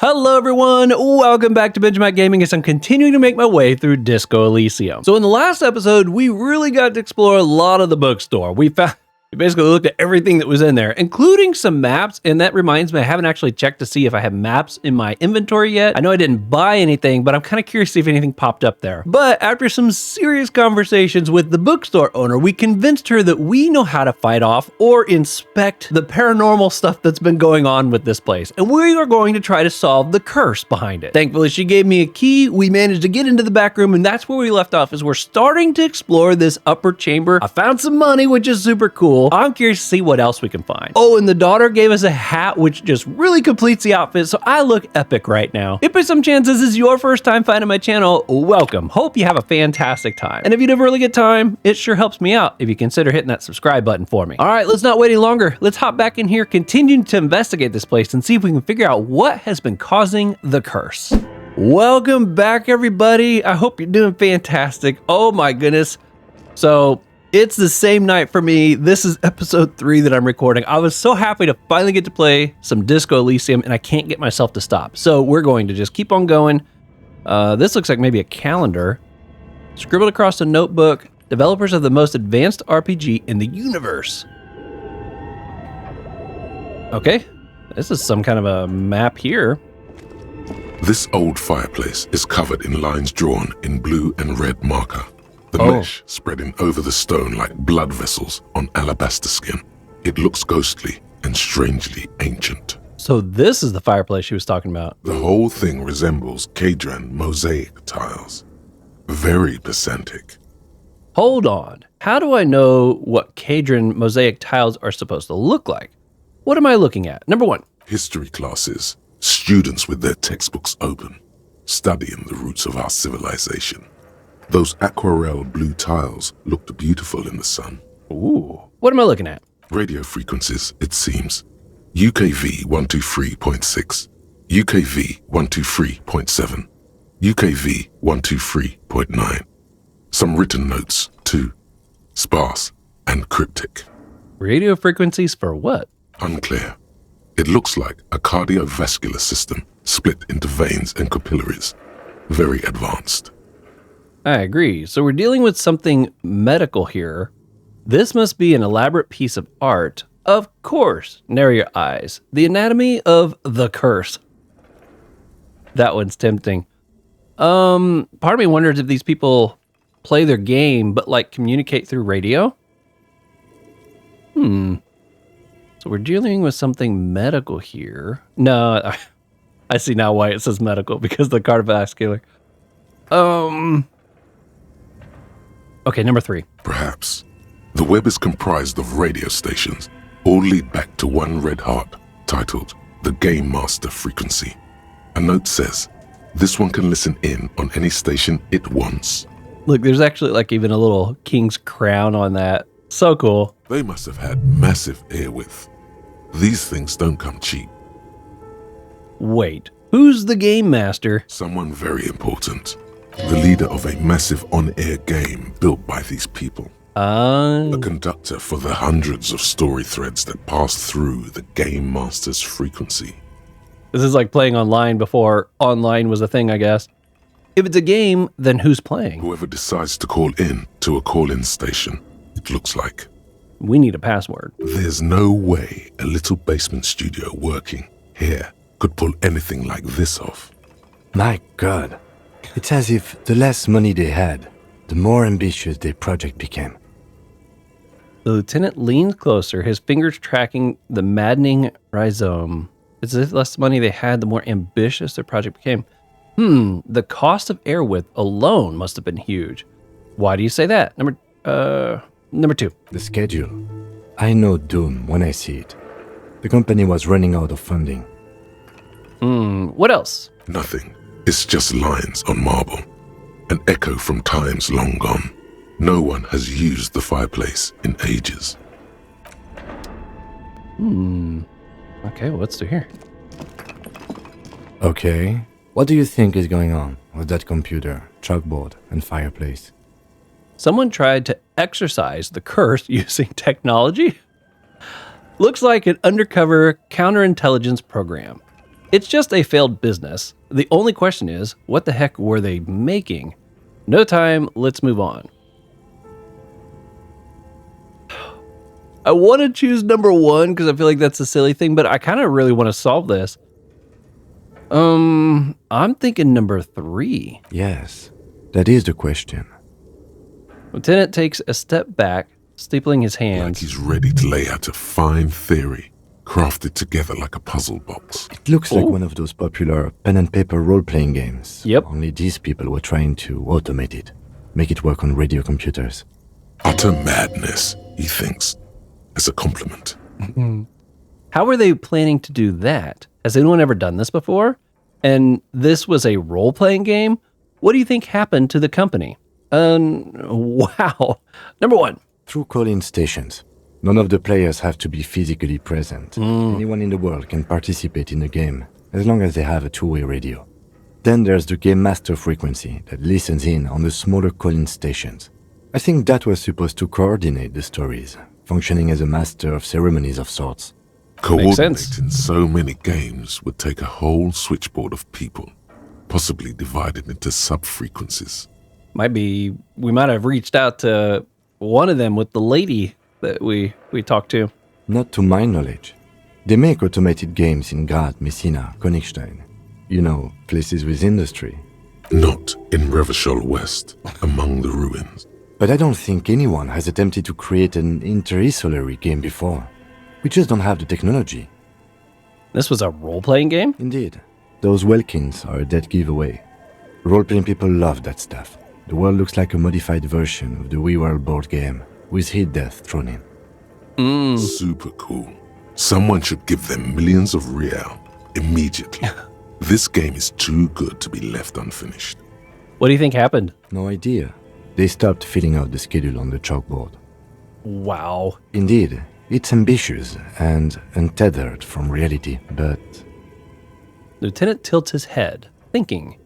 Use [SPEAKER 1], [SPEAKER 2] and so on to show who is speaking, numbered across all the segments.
[SPEAKER 1] Hello everyone, welcome back to Benjamight Gaming as I'm continuing to make my way through Disco Elysium. So in the last episode, we really got to explore a lot of the bookstore. We basically looked at everything that was in there, including some maps, and that reminds me, I haven't actually checked to see if I have maps in my inventory yet. I know I didn't buy anything, but I'm kind of curious to see if anything popped up there. But after some serious conversations with the bookstore owner, we convinced her that we know how to fight off or inspect the paranormal stuff that's been going on with this place, and we are going to try to solve the curse behind it. Thankfully, she gave me a key, we managed to get into the back room, and that's where we left off, as we're starting to explore this upper chamber. I found some money, which is super cool. I'm curious to see what else we can find. Oh, and the daughter gave us a hat, which just really completes the outfit, so I look epic right now. If by some chance this is your first time finding my channel, welcome. Hope you have a fantastic time. And if you never really get time, it sure helps me out if you consider hitting that subscribe button for me. All right, let's not wait any longer. Let's hop back in here, continue to investigate this place and see if we can figure out what has been causing the curse. Welcome back, everybody. I hope you're doing fantastic. Oh my goodness. So, it's the same night for me. This is episode 3 that I'm recording. I was so happy to finally get to play some Disco Elysium, and I can't get myself to stop. So we're going to just keep on going. This looks like maybe a calendar. Scribbled across a notebook. Developers of the most advanced RPG in the universe. Okay, this is some kind of a map here.
[SPEAKER 2] This old fireplace is covered in lines drawn in blue and red marker. The mesh spreading over the stone like blood vessels on alabaster skin. It looks ghostly and strangely ancient.
[SPEAKER 1] So this is the fireplace she was talking about.
[SPEAKER 2] The whole thing resembles Cadran mosaic tiles. Very pedantic.
[SPEAKER 1] Hold on. How do I know what Cadran mosaic tiles are supposed to look like? What am I looking at? Number 1.
[SPEAKER 2] History classes. Students with their textbooks open. Studying the roots of our civilization. Those aquarelle blue tiles looked beautiful in the sun.
[SPEAKER 1] Ooh, what am I looking at?
[SPEAKER 2] Radio frequencies, it seems. UKV 123.6, UKV 123.7, UKV 123.9. Some written notes, too. Sparse and cryptic.
[SPEAKER 1] Radio frequencies for what?
[SPEAKER 2] Unclear. It looks like a cardiovascular system split into veins and capillaries. Very advanced.
[SPEAKER 1] I agree. So we're dealing with something medical here. This must be an elaborate piece of art. Of course, narrow your eyes. The anatomy of the curse. That one's tempting. Part of me wonders if these people play their game, but like communicate through radio. So we're dealing with something medical here. No, I see now why it says medical, because the cardiovascular. Okay, number 3.
[SPEAKER 2] Perhaps. The web is comprised of radio stations, all lead back to one red heart, titled the Game Master Frequency. A note says, this one can listen in on any station it wants.
[SPEAKER 1] Look, there's actually like even a little king's crown on that. So cool.
[SPEAKER 2] They must have had massive airwidth. These things don't come cheap.
[SPEAKER 1] Wait, who's the Game Master?
[SPEAKER 2] Someone very important. The leader of a massive on-air game built by these people. A conductor for the hundreds of story threads that pass through the Game Master's frequency.
[SPEAKER 1] This is like playing online before online was a thing, I guess. If it's a game, then who's playing?
[SPEAKER 2] Whoever decides to call in to a call-in station, it looks like.
[SPEAKER 1] We need a password.
[SPEAKER 2] There's no way a little basement studio working here could pull anything like this off.
[SPEAKER 3] My God. It's as if the less money they had, the more ambitious their project became.
[SPEAKER 1] The lieutenant leans closer, his fingers tracking the maddening rhizome. It's as if less money they had, the more ambitious their project became. The cost of air width alone must have been huge. Why do you say that? Number 2.
[SPEAKER 3] The schedule. I know doom when I see it. The company was running out of funding.
[SPEAKER 1] What else?
[SPEAKER 2] Nothing. It's just lines on marble. An echo from times long gone. No one has used the fireplace in ages.
[SPEAKER 1] Okay, well, let's do here.
[SPEAKER 3] Okay. What do you think is going on with that computer, chalkboard, and fireplace?
[SPEAKER 1] Someone tried to exorcise the curse using technology? Looks like an undercover counterintelligence program. It's just a failed business. The only question is, what the heck were they making? No time, let's move on. I want to choose number 1 because I feel like that's a silly thing, but I kind of really want to solve this. I'm thinking number 3.
[SPEAKER 3] Yes, that is the question.
[SPEAKER 1] Lieutenant takes a step back, steepling his
[SPEAKER 2] Like
[SPEAKER 1] hands.
[SPEAKER 2] he's ready to lay out a fine theory, crafted together like a puzzle box.
[SPEAKER 3] It looks like
[SPEAKER 1] Ooh.
[SPEAKER 3] one of those popular pen and paper role-playing games.
[SPEAKER 1] Yep.
[SPEAKER 3] Only these people were trying to automate it, make it work on radio computers.
[SPEAKER 2] Utter madness, he thinks, as a compliment.
[SPEAKER 1] How were they planning to do that? Has anyone ever done this before? And this was a role-playing game? What do you think happened to the company? Wow. Number 1.
[SPEAKER 3] Through call-in stations. None of the players have to be physically present. Anyone in the world can participate in the game, as long as they have a two-way radio. Then there's the game master frequency that listens in on the smaller call-in stations. I think that was supposed to coordinate the stories, functioning as a master of ceremonies of sorts.
[SPEAKER 2] Coordinating so many games would take a whole switchboard of people, possibly divided into sub-frequencies.
[SPEAKER 1] We might have reached out to one of them with the lady that we talked to.
[SPEAKER 3] Not to my knowledge. They make automated games in Graz, Messina, Königstein. You know, places with industry.
[SPEAKER 2] Not in Revachol West, among the ruins.
[SPEAKER 3] But I don't think anyone has attempted to create an interinsulary game before. We just don't have the technology.
[SPEAKER 1] This was a role-playing game?
[SPEAKER 3] Indeed. Those Welkins are a dead giveaway. Role-playing people love that stuff. The world looks like a modified version of the WeWorld board game, with hit death thrown in.
[SPEAKER 2] Super cool. Someone should give them millions of real immediately. This game is too good to be left unfinished.
[SPEAKER 1] What do you think happened?
[SPEAKER 3] No idea. They stopped filling out the schedule on the chalkboard.
[SPEAKER 1] Wow.
[SPEAKER 3] Indeed, it's ambitious and untethered from reality, but...
[SPEAKER 1] Lieutenant tilts his head, thinking.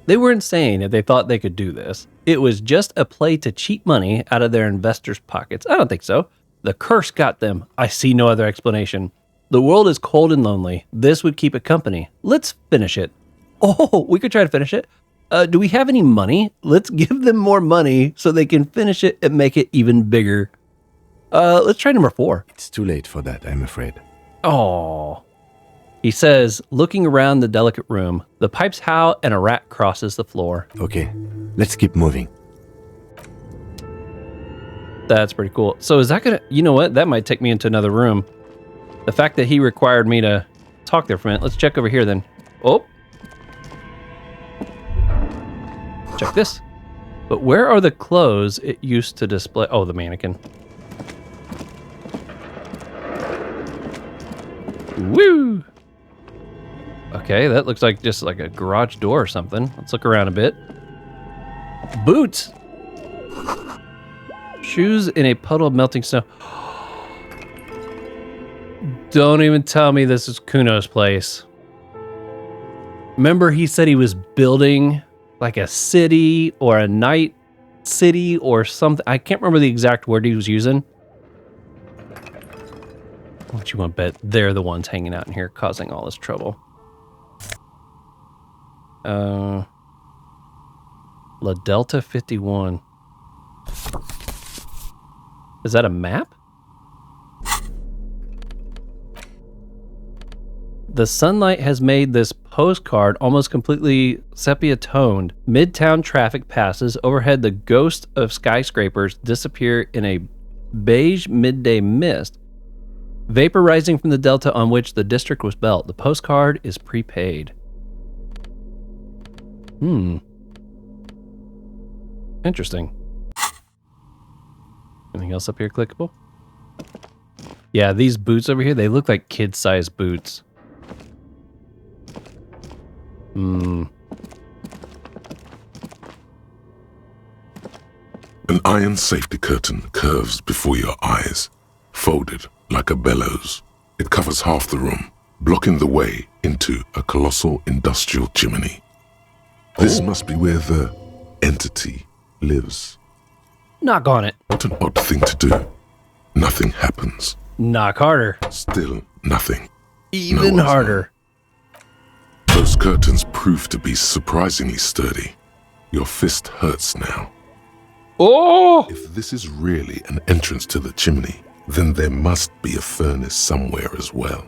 [SPEAKER 1] They were insane if they thought they could do this. It was just a play to cheat money out of their investors' pockets. I don't think so. The curse got them. I see no other explanation. The world is cold and lonely. This would keep it company. Let's finish it. Oh, we could try to finish it. Do we have any money? Let's give them more money so they can finish it and make it even bigger. Let's try number 4.
[SPEAKER 3] It's too late for that, I'm afraid.
[SPEAKER 1] Oh. He says, looking around the delicate room, the pipes howl and a rat crosses the floor.
[SPEAKER 3] Okay, let's keep moving.
[SPEAKER 1] That's pretty cool. So is that gonna, you know what? That might take me into another room. The fact that he required me to talk there for a minute. Let's check over here then. Oh. Check this. But where are the clothes it used to display? Oh, the mannequin. Woo! Okay, that looks like just like a garage door or something. Let's look around a bit. Boots! Shoes in a puddle of melting snow. Don't even tell me this is Kuno's place. Remember he said he was building like a city or a night city or something. I can't remember the exact word he was using. What you want to bet they're the ones hanging out in here causing all this trouble. La Delta 51. Is that a map? The sunlight has made this postcard almost completely sepia-toned. Midtown traffic passes. Overhead, the ghost of skyscrapers disappear in a beige midday mist. Vapor rising from the delta on which the district was built. The postcard is prepaid. Interesting. Anything else up here clickable? Yeah, these boots over here, they look like kid-sized boots.
[SPEAKER 2] An iron safety curtain curves before your eyes, folded like a bellows. It covers half the room, blocking the way into a colossal industrial chimney. This must be where the entity lives.
[SPEAKER 1] Knock on it.
[SPEAKER 2] What an odd thing to do. Nothing happens.
[SPEAKER 1] Knock harder.
[SPEAKER 2] Still nothing.
[SPEAKER 1] Even
[SPEAKER 2] No one's
[SPEAKER 1] harder.
[SPEAKER 2] Those curtains proved to be surprisingly sturdy. Your fist hurts now.
[SPEAKER 1] Oh!
[SPEAKER 2] If this is really an entrance to the chimney, then there must be a furnace somewhere as well.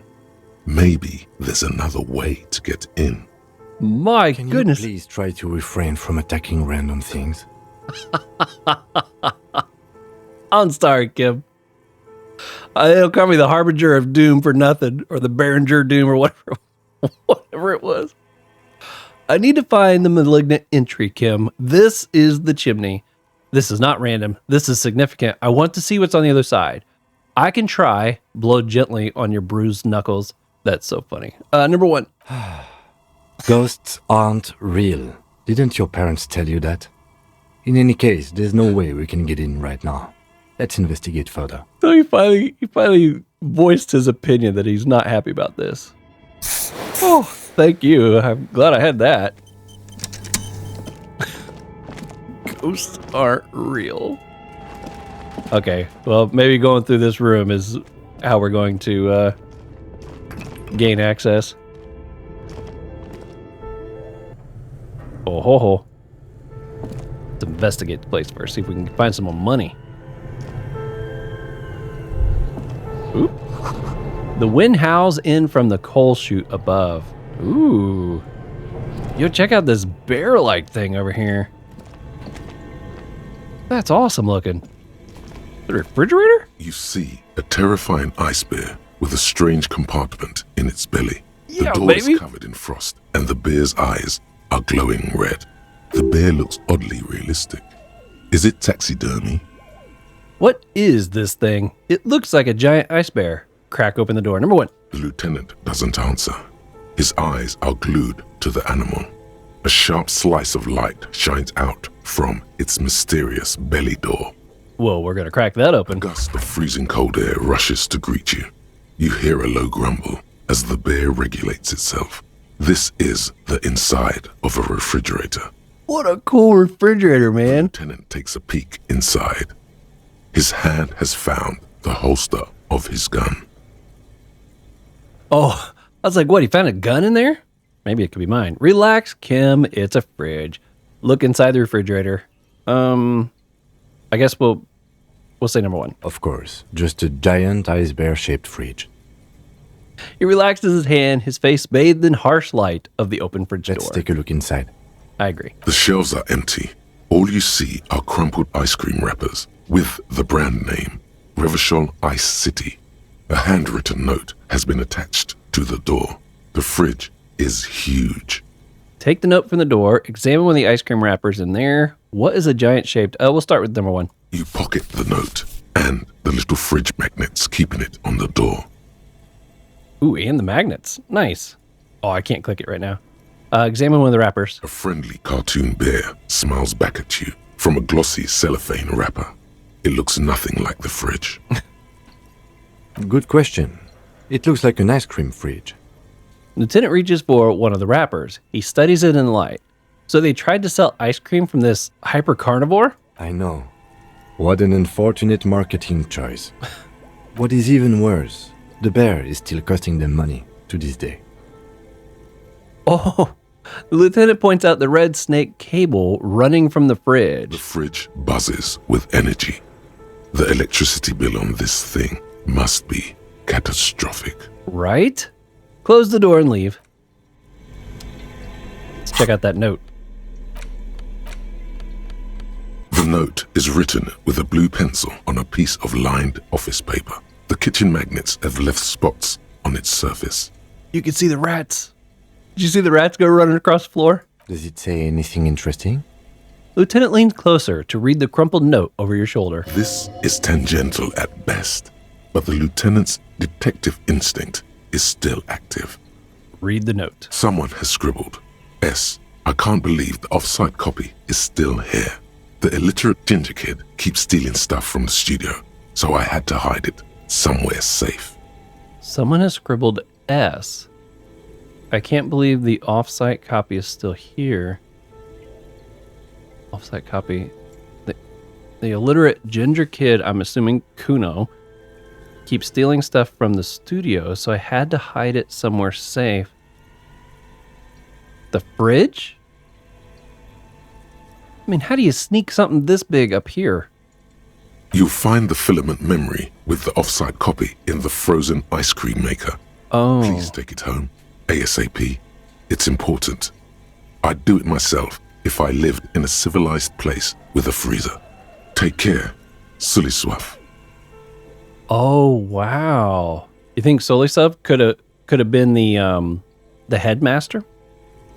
[SPEAKER 2] Maybe there's another way to get in.
[SPEAKER 1] My
[SPEAKER 3] Can
[SPEAKER 1] goodness.
[SPEAKER 3] you please try to refrain from attacking random things?
[SPEAKER 1] I'm sorry, Kim. They'll call me the Harbinger of Doom for nothing, or the Behringer Doom, or whatever it was. I need to find the malignant entry, Kim. This is the chimney. This is not random. This is significant. I want to see what's on the other side. I can try. Blow gently on your bruised knuckles. That's so funny. Number 1.
[SPEAKER 3] Ghosts aren't real. Didn't your parents tell you that? In any case, there's no way we can get in right now. Let's investigate further.
[SPEAKER 1] So he finally voiced his opinion that he's not happy about this. Oh, thank you. I'm glad I had that. Ghosts aren't real. Okay, well, maybe going through this room is how we're going to gain access. Oh ho ho. Let's investigate the place first, see if we can find some more money. Oop. The wind howls in from the coal chute above. Ooh. Yo, check out this bear-like thing over here. That's awesome looking. The refrigerator?
[SPEAKER 2] You see a terrifying ice bear with a strange compartment in its belly.
[SPEAKER 1] Yeah,
[SPEAKER 2] the door
[SPEAKER 1] baby.
[SPEAKER 2] is covered in frost, and the bear's eyes are glowing red. The bear looks oddly realistic. Is it taxidermy?
[SPEAKER 1] What is this thing? It looks like a giant ice bear. Crack open the door. Number 1.
[SPEAKER 2] The lieutenant doesn't answer. His eyes are glued to the animal. A sharp slice of light shines out from its mysterious belly door.
[SPEAKER 1] Whoa, we're gonna crack that
[SPEAKER 2] A
[SPEAKER 1] open.
[SPEAKER 2] gust of freezing cold air rushes to greet you. You hear a low grumble as the bear regulates itself. This is the inside of a refrigerator.
[SPEAKER 1] What a cool refrigerator,
[SPEAKER 2] The
[SPEAKER 1] man.
[SPEAKER 2] lieutenant takes a peek inside. His hand has found the holster of his gun.
[SPEAKER 1] Oh, I was like, what, he found a gun in there? Maybe it could be mine. Relax, Kim, it's a fridge. Look inside the refrigerator. I guess we'll say number 1.
[SPEAKER 3] Of course, just a giant ice bear-shaped fridge.
[SPEAKER 1] He relaxes his hand, his face bathed in harsh light of the open fridge
[SPEAKER 3] Let's
[SPEAKER 1] door.
[SPEAKER 3] take a look inside.
[SPEAKER 1] I agree.
[SPEAKER 2] The shelves are empty. All you see are crumpled ice cream wrappers with the brand name, Revachol Ice City. A handwritten note has been attached to the door. The fridge is huge.
[SPEAKER 1] Take the note from the door, examine one of the ice cream wrappers in there. What is a giant shaped? We'll start with number 1.
[SPEAKER 2] You pocket the note and the little fridge magnets keeping it on the door.
[SPEAKER 1] Ooh, and the magnets. Nice. Oh, I can't click it right now. Examine one of the wrappers.
[SPEAKER 2] A friendly cartoon bear smiles back at you from a glossy cellophane wrapper. It looks nothing like the fridge.
[SPEAKER 3] Good question. It looks like an ice cream fridge.
[SPEAKER 1] Lieutenant reaches for one of the wrappers. He studies it in the light. So they tried to sell ice cream from this hyper carnivore?
[SPEAKER 3] I know. What an unfortunate marketing choice. What is even worse, the bear is still costing them money to this day.
[SPEAKER 1] Oh, the lieutenant points out the red snake cable running from the
[SPEAKER 2] The
[SPEAKER 1] fridge.
[SPEAKER 2] fridge buzzes with energy. The electricity bill on this thing must be catastrophic.
[SPEAKER 1] Right? Close the door and leave. Let's check out that note.
[SPEAKER 2] The note is written with a blue pencil on a piece of lined office paper. The kitchen magnets have left spots on its surface.
[SPEAKER 1] You can see the rats. Did you see the rats go running across the floor?
[SPEAKER 3] Does it say anything interesting?
[SPEAKER 1] Lieutenant leans closer to read the crumpled note over your shoulder.
[SPEAKER 2] This is tangential at best, but the lieutenant's detective instinct is still active.
[SPEAKER 1] Read the note.
[SPEAKER 2] Someone has scribbled, S. I can't believe the off-site copy is still here. The illiterate ginger kid keeps stealing stuff from the studio, so I had to hide it somewhere safe.
[SPEAKER 1] Someone has scribbled S. I can't believe the off-site copy is still here. Off-site copy. The illiterate ginger kid, I'm assuming Kuno, keeps stealing stuff from the studio, so I had to hide it somewhere safe. The fridge? I mean, how do you sneak something this big up here?
[SPEAKER 2] You'll find the filament memory with the offsite copy in the frozen ice cream maker.
[SPEAKER 1] Oh.
[SPEAKER 2] Please take it home, ASAP. It's important. I'd do it myself if I lived in a civilized place with a freezer. Take care. Sully Swaff.
[SPEAKER 1] Oh, wow. You think Solisov could have been the headmaster?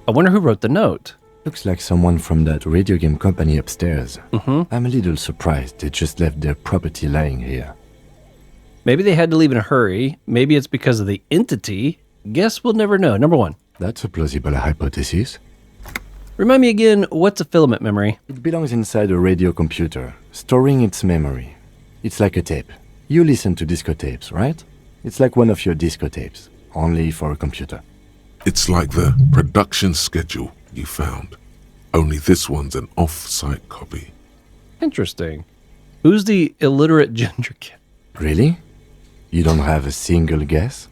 [SPEAKER 1] I wonder who wrote the note.
[SPEAKER 3] Looks like someone from that radio game company upstairs.
[SPEAKER 1] Mm-hmm.
[SPEAKER 3] I'm a little surprised they just left their property lying here.
[SPEAKER 1] Maybe they had to leave in a hurry. Maybe it's because of the entity. Guess we'll never know. Number 1.
[SPEAKER 3] That's a plausible hypothesis.
[SPEAKER 1] Remind me again, what's a filament memory?
[SPEAKER 3] It belongs inside a radio computer, storing its memory. It's like a tape. You listen to disco tapes, right? It's like one of your disco tapes, only for a computer.
[SPEAKER 2] It's like the production schedule you found. Only this one's an off-site copy.
[SPEAKER 1] Interesting. Who's the illiterate ginger kid?
[SPEAKER 3] Really? You don't have a single guess?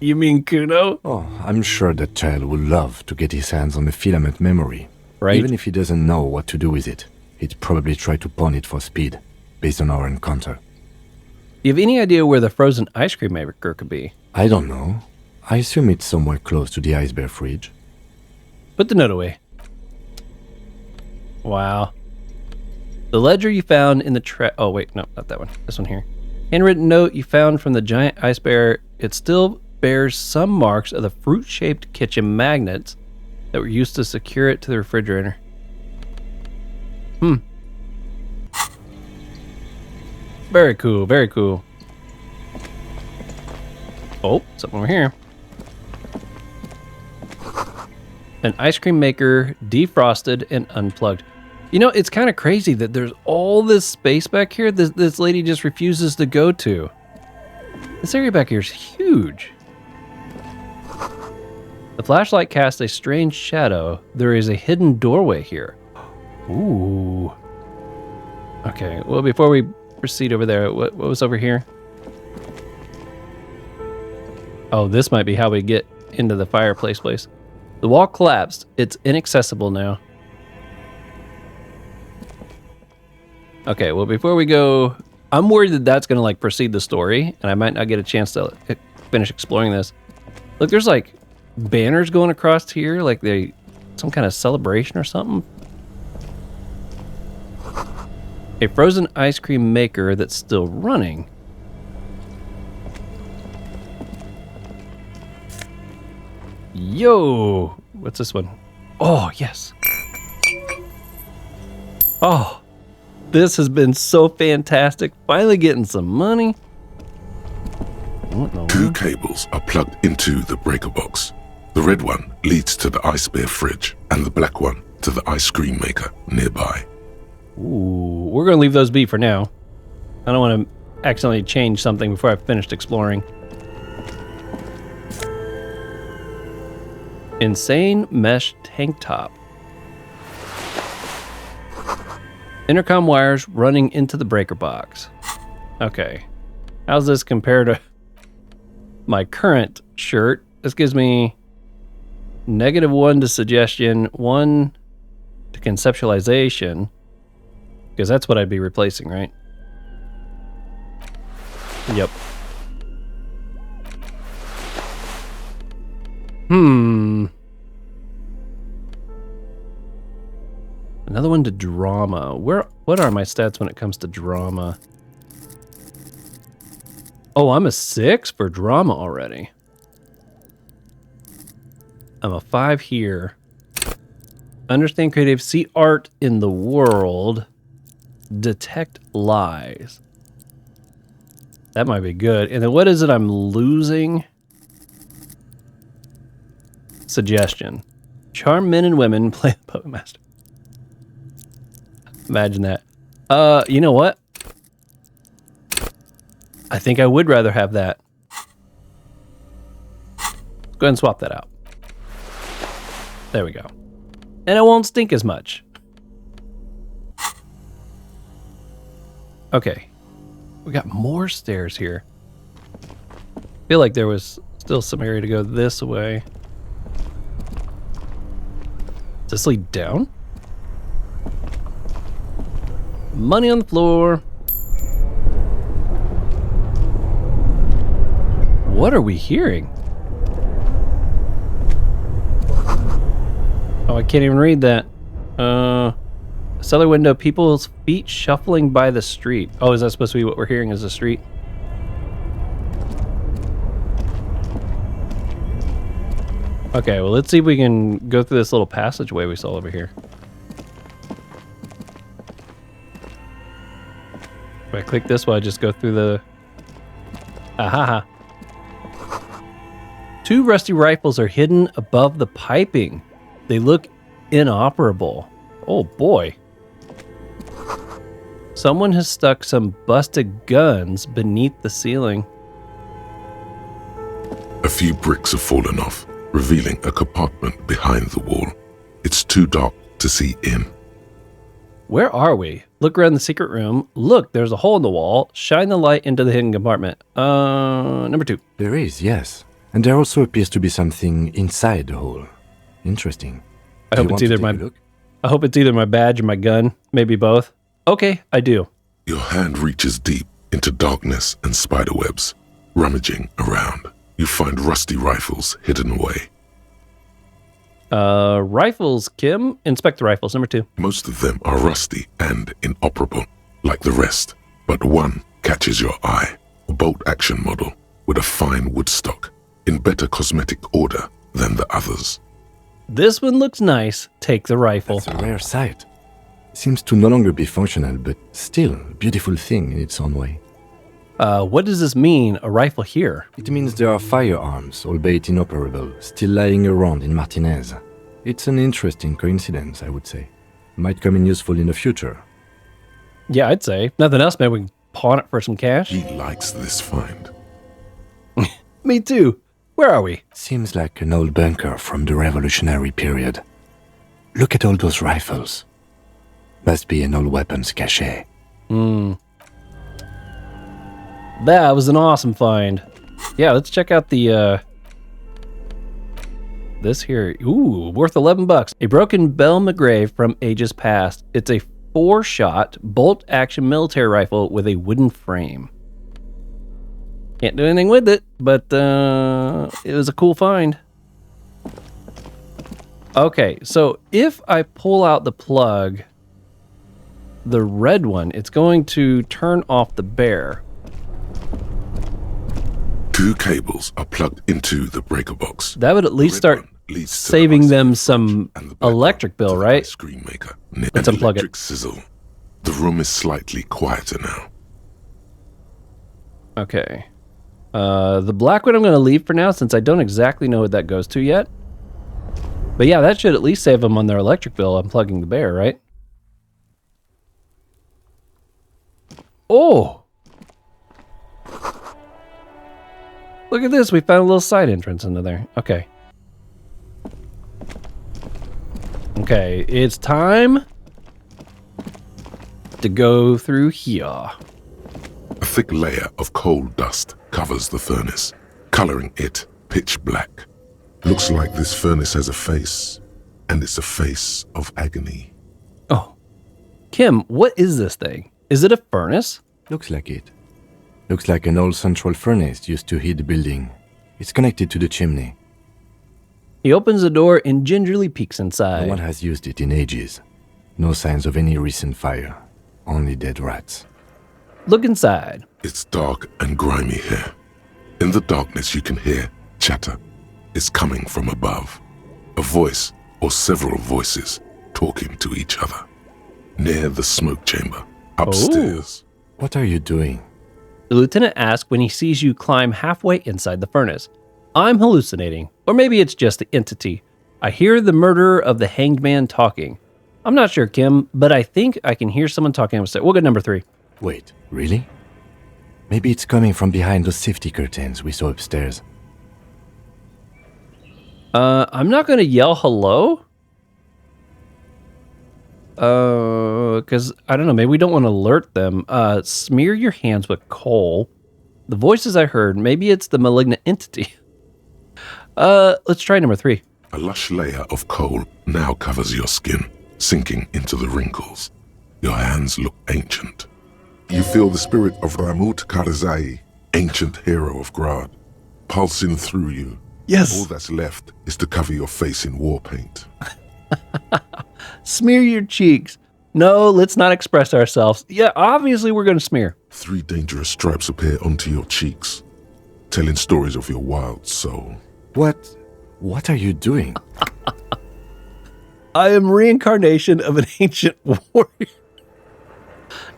[SPEAKER 1] You mean Kuno?
[SPEAKER 3] Oh, I'm sure that child would love to get his hands on the filament memory.
[SPEAKER 1] Right.
[SPEAKER 3] Even if he doesn't know what to do with it, he'd probably try to pawn it for speed, based on our encounter.
[SPEAKER 1] Do you have any idea where the frozen ice cream maker could be?
[SPEAKER 3] I don't know. I assume it's somewhere close to the ice bear fridge.
[SPEAKER 1] Put the note away. Wow. The ledger you found in the oh, wait, no, not that one. This one here. Handwritten note you found from the giant ice bear. It still bears some marks of the fruit-shaped kitchen magnets that were used to secure it to the refrigerator. Very cool, very cool. Oh, something over here. An ice cream maker, defrosted and unplugged. You know, it's kind of crazy that there's all this space back here this lady just refuses to go to. This area back here is huge. The flashlight casts a strange shadow. There is a hidden doorway here. Ooh. Okay, well, before we proceed over there, what was over here? Oh, this might be how we get into the fireplace place. The wall collapsed. It's inaccessible now. Okay, well, before we go, I'm worried that that's going to, like, precede the story, and I might not get a chance to finish exploring this. Look, there's, like, banners going across here, like some kind of celebration or something. A frozen ice cream maker that's still running. Yo! What's this one? Oh, yes. Oh, this has been so fantastic. Finally getting some money.
[SPEAKER 2] Two cables are plugged into the breaker box. The red one leads to the ice bear fridge, and the black one to the ice cream maker nearby.
[SPEAKER 1] Ooh, we're going to leave those be for now. I don't want to accidentally change something before I've finished exploring. Insane mesh tank top. Intercom wires running into the breaker box. Okay. How's this compare to my current shirt? This gives me -1 to suggestion, 1 to conceptualization, because that's what I'd be replacing, right? Yep. Another one to drama. What are my stats when it comes to drama? Oh, I'm a 6 for drama already. I'm a 5 here. Understand creative, see art in the world, detect lies. That might be good. And then what is it I'm losing? Suggestion. Charm men and women, play the puppet master. Imagine that. You know what? I think I would rather have that. Let's go ahead and swap that out. There we go. And it won't stink as much. Okay. We got more stairs here. I feel like there was still some area to go this way. this lead down? Money on the floor. What are we hearing? Oh, I can't even read that. Cellar window, people's feet shuffling by the street. Oh, is that supposed to be what we're hearing as the street? Okay, well, let's see if we can go through this little passageway we saw over here. If I click this one, I just go through the... Aha! 2 rusty rifles are hidden above the piping. They look inoperable. Oh boy. Someone has stuck some busted guns beneath the ceiling.
[SPEAKER 2] A few bricks have fallen off, revealing a compartment behind the wall. It's too dark to see in.
[SPEAKER 1] Where are we? Look around the secret room. Look, there's a hole in the wall. Shine the light into the hidden compartment. Number 2.
[SPEAKER 3] There is, yes. And there also appears to be something inside the hole. Interesting.
[SPEAKER 1] I hope it's either my badge or my gun. Maybe both. Okay, I do.
[SPEAKER 2] Your hand reaches deep into darkness and spiderwebs. Rummaging around, you find rusty rifles hidden away.
[SPEAKER 1] Rifles, Kim. Inspect the rifles, number 2.
[SPEAKER 2] Most of them are rusty and inoperable, like the rest. But one catches your eye. A bolt-action model with a fine wood stock, in better cosmetic order than the others.
[SPEAKER 1] This one looks nice. Take the rifle.
[SPEAKER 3] It's a rare sight. Seems to no longer be functional, but still a beautiful thing in its own way.
[SPEAKER 1] What does this mean, a rifle here?
[SPEAKER 3] It means there are firearms, albeit inoperable, still lying around in Martinez. It's an interesting coincidence, I would say. Might come in useful in the future.
[SPEAKER 1] Yeah, I'd say. If nothing else, maybe we can pawn it for some cash.
[SPEAKER 2] He likes this find.
[SPEAKER 1] Me too. Where are we?
[SPEAKER 3] Seems like an old bunker from the revolutionary period. Look at all those rifles. Must be an old weapons cache.
[SPEAKER 1] That was an awesome find. Yeah, let's check out the, this here. Ooh, worth $11. A broken Belle McGrave from ages past. It's a 4-shot bolt-action military rifle with a wooden frame. Can't do anything with it, but it was a cool find. Okay, so if I pull out the plug, the red one, it's going to turn off the bear.
[SPEAKER 2] 2 cables are plugged into the breaker box.
[SPEAKER 1] That would at least start saving them some electric bill, right?
[SPEAKER 2] Screen maker.
[SPEAKER 1] Let's unplug
[SPEAKER 2] electric sizzle. The room is slightly quieter now.
[SPEAKER 1] Okay. The black one I'm going to leave for now since I don't exactly know what that goes to yet. But yeah, that should at least save them on their electric bill unplugging the bear, right? Oh! Look at this, we found a little side entrance into there. Okay. Okay, it's time to go through here.
[SPEAKER 2] A thick layer of coal dust covers the furnace, coloring it pitch black. Looks like this furnace has a face, and it's a face of agony.
[SPEAKER 1] Oh. Kim, what is this thing? Is it a furnace?
[SPEAKER 3] Looks like it. Looks like an old central furnace used to heat the building. It's connected to the chimney.
[SPEAKER 1] He opens the door and gingerly peeks inside.
[SPEAKER 3] No one has used it in ages. No signs of any recent fire. Only dead rats.
[SPEAKER 1] Look inside.
[SPEAKER 2] It's dark and grimy here. In the darkness you can hear chatter. It's coming from above. A voice or several voices talking to each other. Near the smoke chamber, upstairs.
[SPEAKER 3] What are you doing?
[SPEAKER 1] The lieutenant asks when he sees you climb halfway inside the furnace. I'm hallucinating, or maybe it's just the entity. I hear the murderer of the hanged man talking. I'm not sure, Kim, but I think I can hear someone talking upstairs. We'll go number 3.
[SPEAKER 3] Wait, really? Maybe it's coming from behind those safety curtains we saw upstairs.
[SPEAKER 1] I'm not going to yell hello. Because, I don't know, maybe we don't want to alert them. Smear your hands with coal. The voices I heard, maybe it's the malignant entity. Let's try number 3.
[SPEAKER 2] A lush layer of coal now covers your skin, sinking into the wrinkles. Your hands look ancient. You feel the spirit of Ramut Karzai, ancient hero of Grad, pulsing through you.
[SPEAKER 1] Yes.
[SPEAKER 2] All that's left is to cover your face in war paint.
[SPEAKER 1] Smear your cheeks. No, let's not express ourselves. Yeah, obviously we're going to smear.
[SPEAKER 2] 3 dangerous stripes appear onto your cheeks, telling stories of your wild soul.
[SPEAKER 3] What are you doing?
[SPEAKER 1] I am reincarnation of an ancient warrior.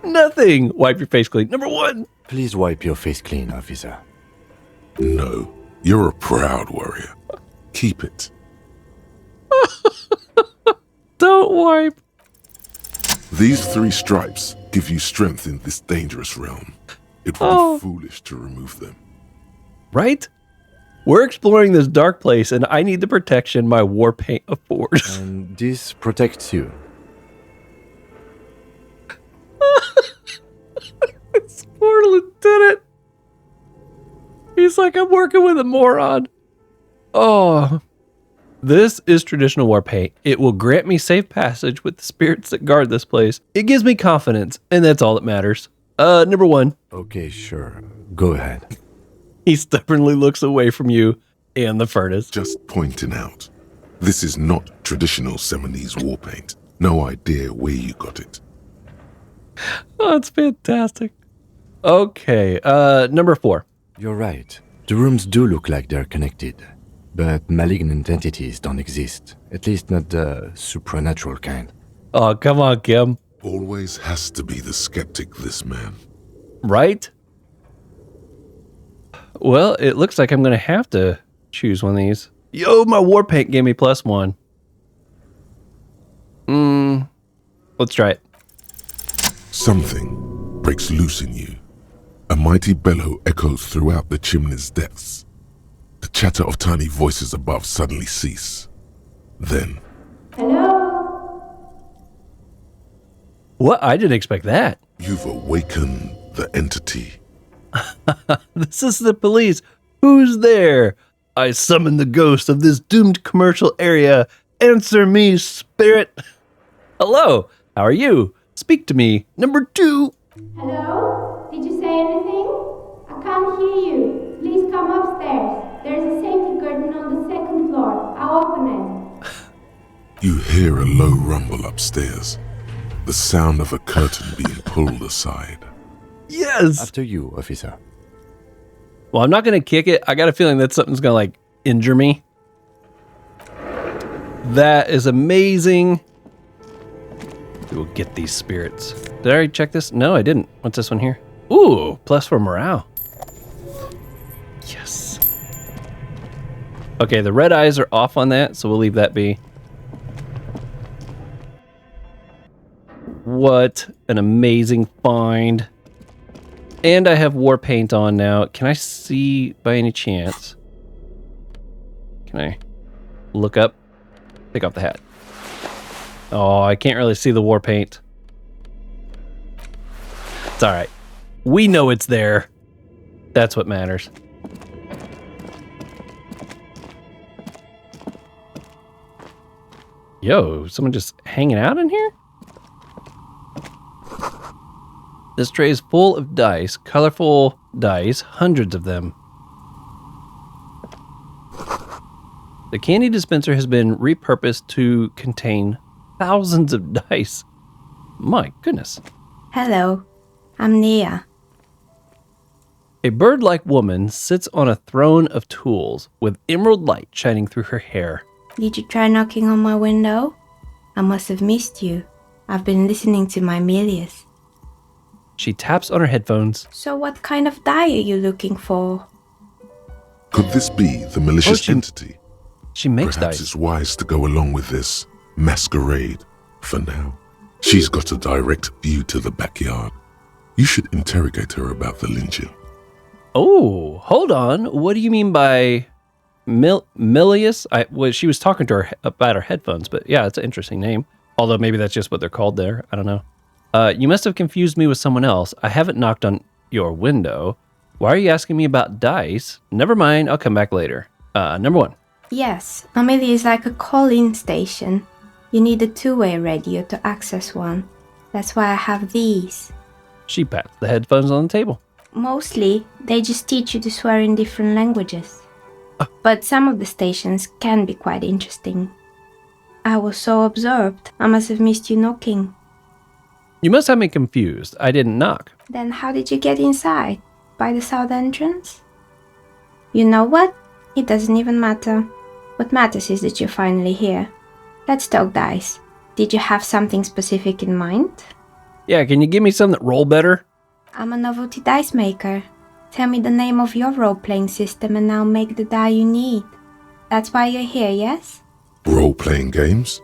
[SPEAKER 1] Nothing. Wipe your face clean. Number 1.
[SPEAKER 3] Please wipe your face clean, officer.
[SPEAKER 2] No, you're a proud warrior. Keep it.
[SPEAKER 1] Don't wipe.
[SPEAKER 2] These 3 stripes give you strength in this dangerous realm. It would be foolish to remove them.
[SPEAKER 1] Right? We're exploring this dark place, and I need the protection my war paint affords.
[SPEAKER 3] And this protects you.
[SPEAKER 1] This poor lieutenant. He's like, I'm working with a moron. Oh. This is traditional war paint. It will grant me safe passage with the spirits that guard this place. It gives me confidence, and that's all that matters. Number 1.
[SPEAKER 3] Okay, sure. Go ahead.
[SPEAKER 1] He stubbornly looks away from you and the furnace.
[SPEAKER 2] Just pointing out, this is not traditional Seminese war paint. No idea where you got it.
[SPEAKER 1] Oh, it's fantastic. Okay, number 4.
[SPEAKER 3] You're right. The rooms do look like they're connected. But malignant entities don't exist. At least not the supernatural kind.
[SPEAKER 1] Oh, come on, Kim.
[SPEAKER 2] Always has to be the skeptic, this man.
[SPEAKER 1] Right? Well, it looks like I'm going to have to choose one of these. Yo, my war paint gave me +1. Let's try it.
[SPEAKER 2] Something breaks loose in you. A mighty bellow echoes throughout the chimney's depths. The chatter of tiny voices above suddenly cease. Then,
[SPEAKER 4] Hello?
[SPEAKER 1] What? I didn't expect that.
[SPEAKER 2] you've awakened the entity.
[SPEAKER 1] This is the police. Who's there? I summon the ghost of this doomed commercial area. Answer me, spirit. Hello, how are you? Speak to me. Number 2.
[SPEAKER 4] Hello? Did you say anything? I can't hear you. Please come upstairs. There's a safety curtain on the 2nd floor. I'll open it.
[SPEAKER 2] You hear a low rumble upstairs. The sound of a curtain being pulled aside.
[SPEAKER 1] Yes.
[SPEAKER 3] After you, officer.
[SPEAKER 1] Well, I'm not going to kick it. I got a feeling that something's going to like injure me. That is amazing. We will get these spirits. Did I already check this? No, I didn't. What's this one here? Ooh, +4 morale. Yes. Okay, the red eyes are off on that, so we'll leave that be. What an amazing find. And I have war paint on now. Can I see by any chance? Can I look up? Take off the hat. Oh, I can't really see the war paint. It's all right. We know it's there. That's what matters. Yo, someone just hanging out in here? This tray is full of dice, colorful dice, hundreds of them. The candy dispenser has been repurposed to contain thousands of dice. My goodness.
[SPEAKER 5] Hello, I'm Nia.
[SPEAKER 1] A bird-like woman sits on a throne of tools with emerald light shining through her hair.
[SPEAKER 5] Did you try knocking on my window? I must have missed you. I've been listening to my Melius.
[SPEAKER 1] She taps on her headphones.
[SPEAKER 5] So what kind of die are you looking for?
[SPEAKER 2] Could this be the malicious entity?
[SPEAKER 1] She makes
[SPEAKER 2] Perhaps
[SPEAKER 1] dice.
[SPEAKER 2] it's wise to go along with this masquerade for now. She's got a direct view to the backyard. You should interrogate her about the lynching.
[SPEAKER 1] Oh, hold on. What do you mean by Melius? She was talking to her about her headphones, but yeah, it's an interesting name. Although maybe that's just what they're called there. I don't know. You must have confused me with someone else. I haven't knocked on your window. Why are you asking me about dice? Never mind. I'll come back later. Number 1.
[SPEAKER 5] Yes, Amelia is like a call-in station. You need a two-way radio to access one. That's why I have these.
[SPEAKER 1] She pats the headphones on the table.
[SPEAKER 5] Mostly, they just teach you to swear in different languages. But some of the stations can be quite interesting. I was so absorbed, I must have missed you knocking.
[SPEAKER 1] You must have me confused. I didn't knock.
[SPEAKER 5] Then how did you get inside? By the south entrance? You know what? It doesn't even matter. What matters is that you're finally here. Let's talk dice. Did you have something specific in mind?
[SPEAKER 1] Yeah, can you give me some that roll better?
[SPEAKER 5] I'm a novelty dice maker. Tell me the name of your role-playing system and I'll make the die you need. That's why you're here, yes?
[SPEAKER 2] Role-playing games?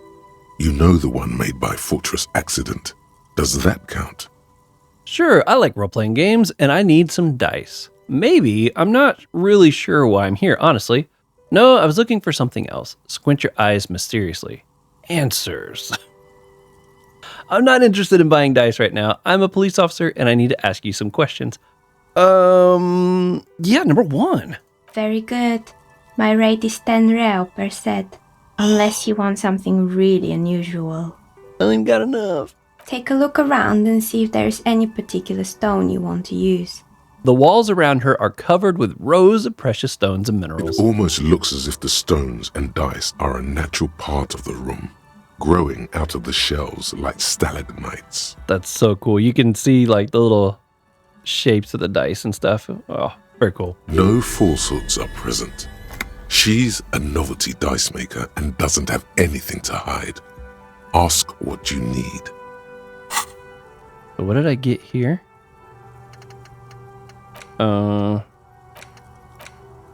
[SPEAKER 2] You know the one made by Fortress Accident. Does that count?
[SPEAKER 1] Sure, I like role-playing games, and I need some dice. Maybe. I'm not really sure why I'm here, honestly. No, I was looking for something else. Squint your eyes mysteriously. Answers. I'm not interested in buying dice right now. I'm a police officer, and I need to ask you some questions. Yeah, number 1.
[SPEAKER 5] Very good. My rate is 10 real per set. Unless you want something really unusual.
[SPEAKER 1] I ain't got enough.
[SPEAKER 5] Take a look around and see if there's any particular stone you want to use.
[SPEAKER 1] The walls around her are covered with rows of precious stones and
[SPEAKER 2] It
[SPEAKER 1] minerals.
[SPEAKER 2] almost looks as if the stones and dice are a natural part of the room, growing out of the shelves like stalagmites.
[SPEAKER 1] That's so cool. You can see like the little shapes of the dice and stuff. Oh, very cool.
[SPEAKER 2] No falsehoods are present. She's a novelty dice maker and doesn't have anything to hide. Ask what you need.
[SPEAKER 1] So what did I get here?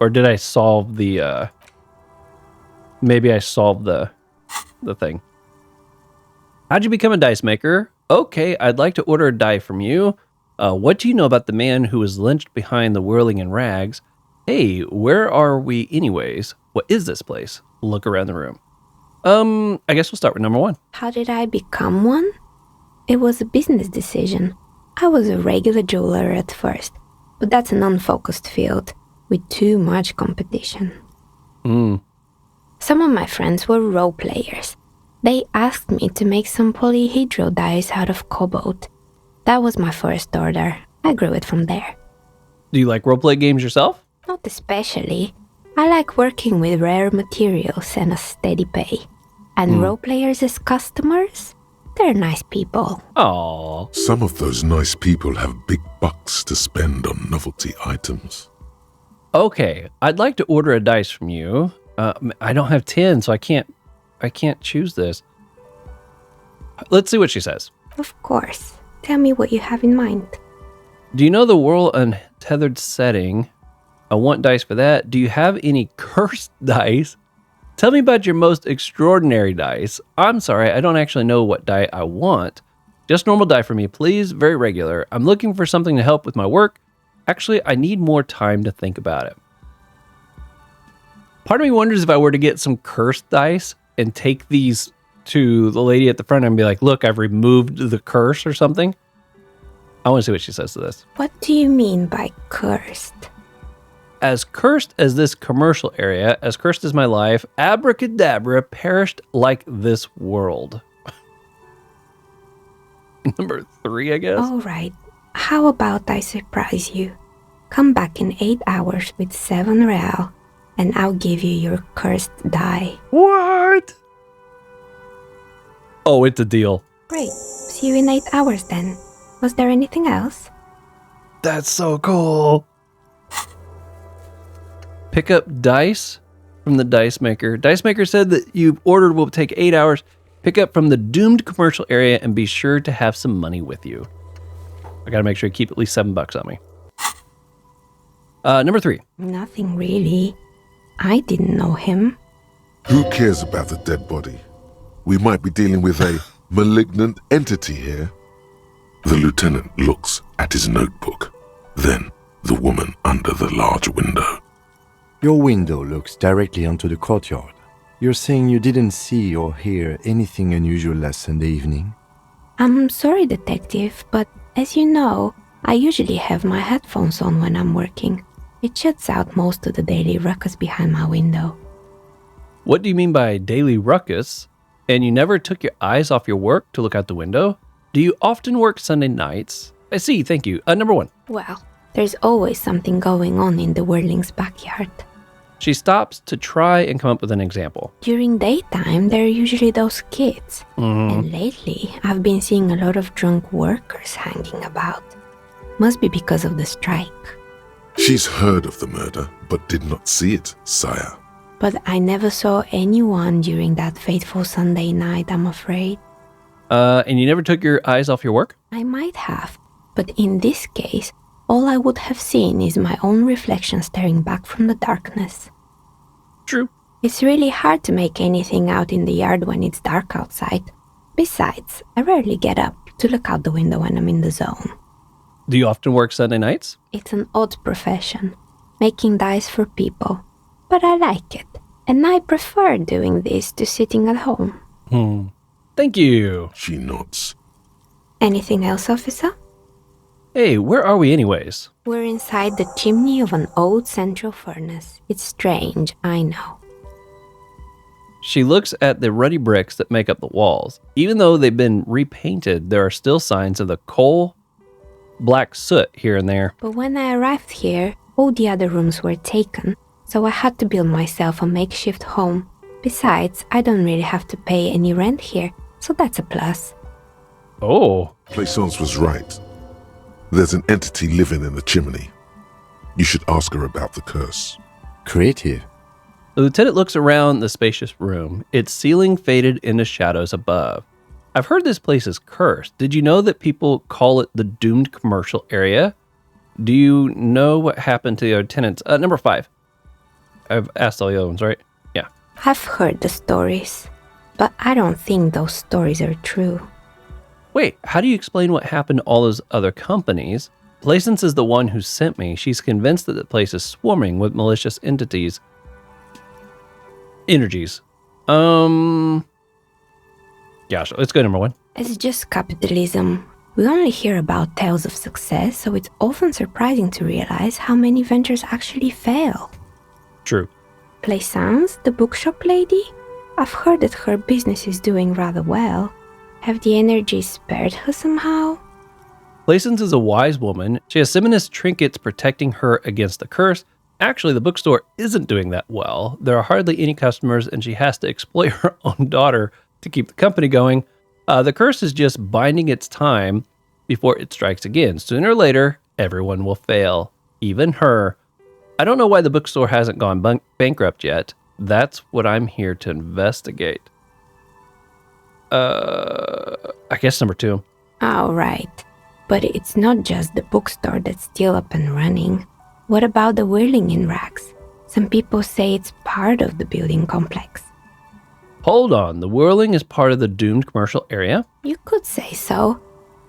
[SPEAKER 1] Or did I solve the, maybe I solved the thing. How'd you become a dice maker? Okay, I'd like to order a die from you. What do you know about the man who was lynched behind the whirling in rags? Hey, where are we anyways? What is this place? Look around the room. I guess we'll start with number 1.
[SPEAKER 5] How did I become one? It was a business decision. I was a regular jeweler at first, but that's an unfocused field with too much competition. Some of my friends were role players. They asked me to make some polyhedral dice out of cobalt. That was my first order. I grew it from there.
[SPEAKER 1] Do you like roleplay games yourself?
[SPEAKER 5] Not especially. I like working with rare materials and a steady pay. And role players as customers? They're nice people.
[SPEAKER 1] Aww.
[SPEAKER 2] Some of those nice people have big bucks to spend on novelty items.
[SPEAKER 1] Okay, I'd like to order a dice from you. I don't have 10, so I can't choose this. Let's see what she says.
[SPEAKER 5] Of course. Tell me what you have in mind.
[SPEAKER 1] Do you know the Whirl Untethered setting? I want dice for that. Do you have any cursed dice? Tell me about your most extraordinary dice. I'm sorry, I don't actually know what die I want. Just normal die for me, please. Very regular. I'm looking for something to help with my work. Actually, I need more time to think about it. Part of me wonders if I were to get some cursed dice and take these to the lady at the front and be like, look, I've removed the curse or something. I want to see what she says to this.
[SPEAKER 5] What do you mean by cursed?
[SPEAKER 1] As cursed as this commercial area, as cursed as my life, abracadabra, perished like this world. Number 3, I guess.
[SPEAKER 5] All right. How about I surprise you? Come back in 8 hours with 7 real, and I'll give you your cursed die.
[SPEAKER 1] What? Oh, it's a deal.
[SPEAKER 5] Great. See you in 8 hours then. Was there anything else?
[SPEAKER 1] That's so cool. Pick up dice from the dice maker. Dice maker said that you've ordered will take 8 hours. Pick up from the doomed commercial area and be sure to have some money with you. I gotta make sure you keep at least $7 on me. Number 3.
[SPEAKER 5] Nothing really. I didn't know him.
[SPEAKER 2] Who cares about the dead body? We might be dealing with a malignant entity here. The lieutenant looks at his notebook, then the woman under the large window.
[SPEAKER 3] Your window looks directly onto the courtyard. You're saying you didn't see or hear anything unusual last Sunday evening?
[SPEAKER 5] I'm sorry, detective, but as you know, I usually have my headphones on when I'm working. It shuts out most of the daily ruckus behind my window.
[SPEAKER 1] What do you mean by daily ruckus? And you never took your eyes off your work to look out the window? Do you often work Sunday nights? I see, thank you. Number 1.
[SPEAKER 5] Well, there's always something going on in the Whirling's backyard.
[SPEAKER 1] She stops to try and come up with an example.
[SPEAKER 5] During daytime, there are usually those kids. And lately, I've been seeing a lot of drunk workers hanging about. Must be because of the strike.
[SPEAKER 2] She's heard of the murder, but did not see it, sire.
[SPEAKER 5] But I never saw anyone during that fateful Sunday night, I'm afraid.
[SPEAKER 1] And you never took your eyes off your work?
[SPEAKER 5] I might have, but in this case, all I would have seen is my own reflection staring back from the darkness.
[SPEAKER 1] True.
[SPEAKER 5] It's really hard to make anything out in the yard when it's dark outside. Besides, I rarely get up to look out the window when I'm in the zone.
[SPEAKER 1] Do you often work Sunday nights?
[SPEAKER 5] It's an odd profession, making dice for people. But I like it, and I prefer doing this to sitting at home.
[SPEAKER 1] Thank you.
[SPEAKER 2] She nods.
[SPEAKER 5] Anything else, officer?
[SPEAKER 1] Hey, where are we anyways?
[SPEAKER 5] We're inside the chimney of an old central furnace. It's strange, I know.
[SPEAKER 1] She looks at the ruddy bricks that make up the walls. Even though they've been repainted, there are still signs of the coal black soot here and there.
[SPEAKER 5] But when I arrived here, all the other rooms were taken, so I had to build myself a makeshift home. Besides, I don't really have to pay any rent here, so that's a plus.
[SPEAKER 1] Oh.
[SPEAKER 2] Plaisance was right. There's an entity living in the chimney. You should ask her about the curse.
[SPEAKER 3] Creative.
[SPEAKER 1] The lieutenant looks around the spacious room, its ceiling faded into shadows above. I've heard this place is cursed. Did you know that people call it the doomed commercial area? Do you know what happened to the other tenants? Number 5. I've asked all the other ones, right? Yeah.
[SPEAKER 5] I've heard the stories, but I don't think those stories are true.
[SPEAKER 1] Wait, how do you explain what happened to all those other companies? Plaisance is the one who sent me. She's convinced that the place is swarming with malicious energies. Gosh, let's go number 1.
[SPEAKER 5] It's just capitalism. We only hear about tales of success, so it's often surprising to realize how many ventures actually fail.
[SPEAKER 1] True.
[SPEAKER 5] Plaisance, the bookshop lady? I've heard that her business is doing rather well. Have the energies spared her somehow?
[SPEAKER 1] Plaisance is a wise woman. She has Simonist trinkets protecting her against the curse. Actually, the bookstore isn't doing that well. There are hardly any customers, and she has to exploit her own daughter to keep the company going. The curse is just biding its time before it strikes again. Sooner or later, everyone will fail, even her. I don't know why the bookstore hasn't gone bankrupt yet. That's what I'm here to investigate. I guess number 2.
[SPEAKER 5] Oh, right. But it's not just the bookstore that's still up and running. What about the Whirling in rags? Some people say it's part of the building complex.
[SPEAKER 1] Hold on, the Whirling is part of the doomed commercial area?
[SPEAKER 5] You could say so.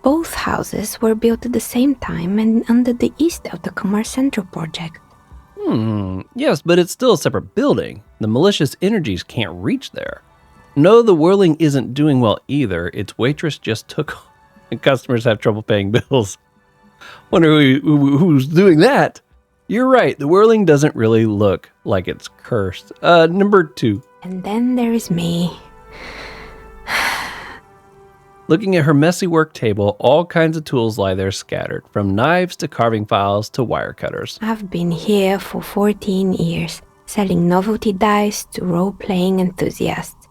[SPEAKER 5] Both houses were built at the same time and under the East of the Commerce Central project.
[SPEAKER 1] Yes, but it's still a separate building. The malicious energies can't reach there. No, the Whirling isn't doing well either. Its waitress just took and customers have trouble paying bills. Wonder who's doing that? You're right, the Whirling doesn't really look like it's cursed. Number 2.
[SPEAKER 5] And then there is me.
[SPEAKER 1] Looking at her messy work table, all kinds of tools lie there scattered, from knives to carving files to wire cutters.
[SPEAKER 5] I've been here for 14 years, selling novelty dice to role-playing enthusiasts.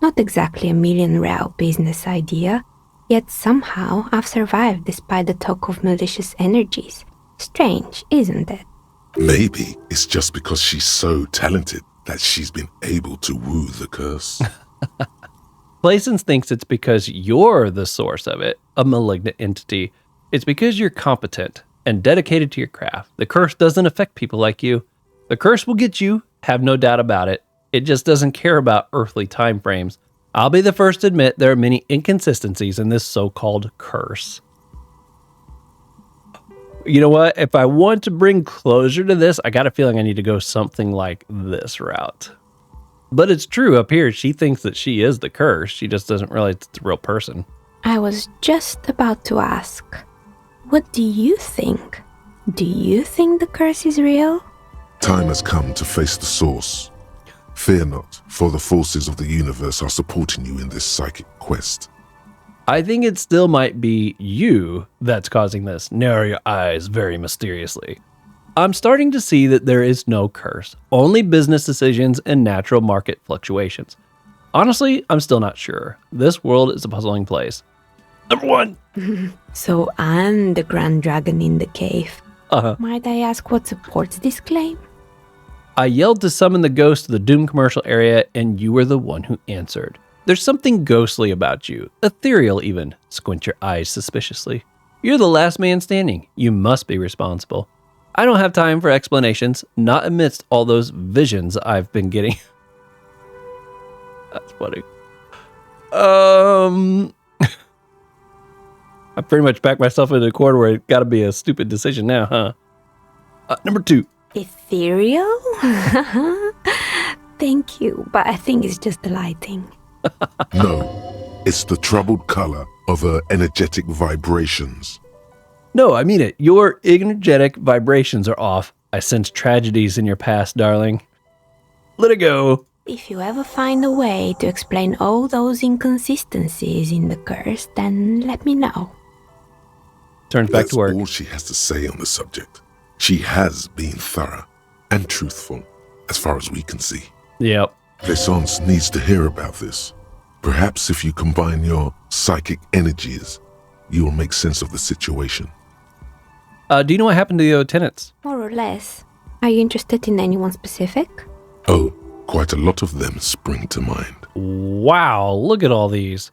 [SPEAKER 5] Not exactly a million-real business idea, yet somehow I've survived despite the talk of malicious energies. Strange, isn't it?
[SPEAKER 2] Maybe it's just because she's so talented that she's been able to woo the curse.
[SPEAKER 1] Plaisance thinks it's because you're the source of it, a malignant entity. It's because you're competent and dedicated to your craft. The curse doesn't affect people like you. The curse will get you, have no doubt about it. It just doesn't care about earthly time frames. I'll be the first to admit there are many inconsistencies in this so-called curse. You know what? If I want to bring closure to this, I got a feeling I need to go something like this route. But it's true up here. She thinks that she is the curse. She just doesn't realize it's a real person.
[SPEAKER 5] I was just about to ask, what do you think? Do you think the curse is real?
[SPEAKER 2] Time has come to face the source. Fear not, for the forces of the universe are supporting you in this psychic quest.
[SPEAKER 1] I think it still might be you that's causing this. Narrow your eyes very mysteriously. I'm starting to see that there is no curse, only business decisions and natural market fluctuations. Honestly, I'm still not sure. This world is a puzzling place. Number 1.
[SPEAKER 6] So I'm the grand dragon in the cave.
[SPEAKER 1] Uh-huh.
[SPEAKER 6] Might I ask what supports this claim?
[SPEAKER 1] I yelled to summon the ghost to the Doom commercial area, and you were the one who answered. There's something ghostly about you, ethereal even. Squint your eyes suspiciously. You're the last man standing. You must be responsible. I don't have time for explanations, not amidst all those visions I've been getting. That's funny. I pretty much backed myself into a corner where it got to be a stupid decision now, huh? Number 2.
[SPEAKER 6] Ethereal? Thank you, but I think it's just the lighting.
[SPEAKER 2] No, it's the troubled color of her energetic vibrations.
[SPEAKER 1] No, I mean it. Your energetic vibrations are off. I sense tragedies in your past, darling. Let it go.
[SPEAKER 6] If you ever find a way to explain all those inconsistencies in the curse, then let me know.
[SPEAKER 1] Turns back to work.
[SPEAKER 2] That's all she has to say on the subject. She has been thorough and truthful, as far as we can see.
[SPEAKER 1] Yep.
[SPEAKER 2] Plaisance needs to hear about this. Perhaps if you combine your psychic energies, you will make sense of the situation.
[SPEAKER 1] Do you know what happened to the tenants?
[SPEAKER 6] More or less. Are you interested in anyone specific?
[SPEAKER 2] Oh, quite a lot of them spring to mind.
[SPEAKER 1] Wow, look at all these.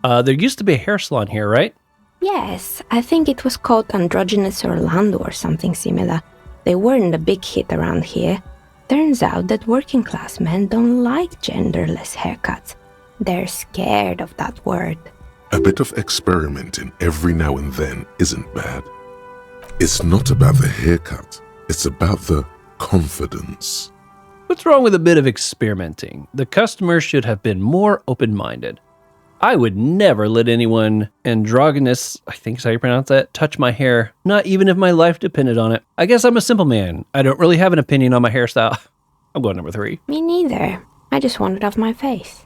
[SPEAKER 1] There used to be a hair salon here, right?
[SPEAKER 6] Yes, I think it was called Androgynous Orlando or something similar. They weren't a big hit around here. Turns out that working class men don't like genderless haircuts. They're scared of that word.
[SPEAKER 2] A bit of experimenting every now and then isn't bad. It's not about the haircut, it's about the confidence.
[SPEAKER 1] What's wrong with a bit of experimenting? The customer should have been more open-minded. I would never let anyone androgynous, I think is how you pronounce that, touch my hair, not even if my life depended on it. I guess I'm a simple man. I don't really have an opinion on my hairstyle. I'm going number 3.
[SPEAKER 6] Me neither. I just want it off my face.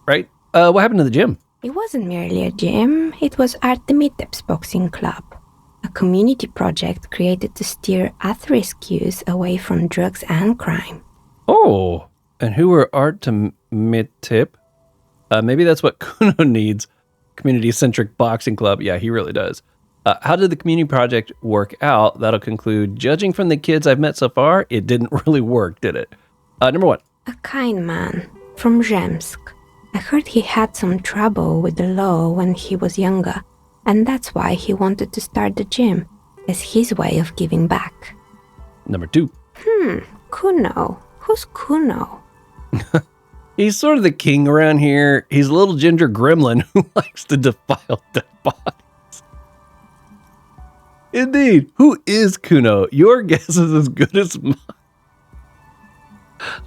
[SPEAKER 1] Right? What happened to the gym?
[SPEAKER 6] It wasn't merely a gym, it was Artemitep's boxing club. A community project created to steer at-risk youth away from drugs and crime.
[SPEAKER 1] Oh, and who were Artemitep? Maybe that's what Kuno needs. Community-centric boxing club. Yeah, he really does. How did the community project work out? That'll conclude, judging from the kids I've met so far, it didn't really work, did it? Number 1.
[SPEAKER 6] A kind man from Zemsk. I heard he had some trouble with the law when he was younger, and that's why he wanted to start the gym, as his way of giving back.
[SPEAKER 1] Number 2.
[SPEAKER 6] Kuno. Who's Kuno?
[SPEAKER 1] He's sort of the king around here. He's a little ginger gremlin who likes to defile dead bodies. Indeed. Who is Kuno? Your guess is as good as mine.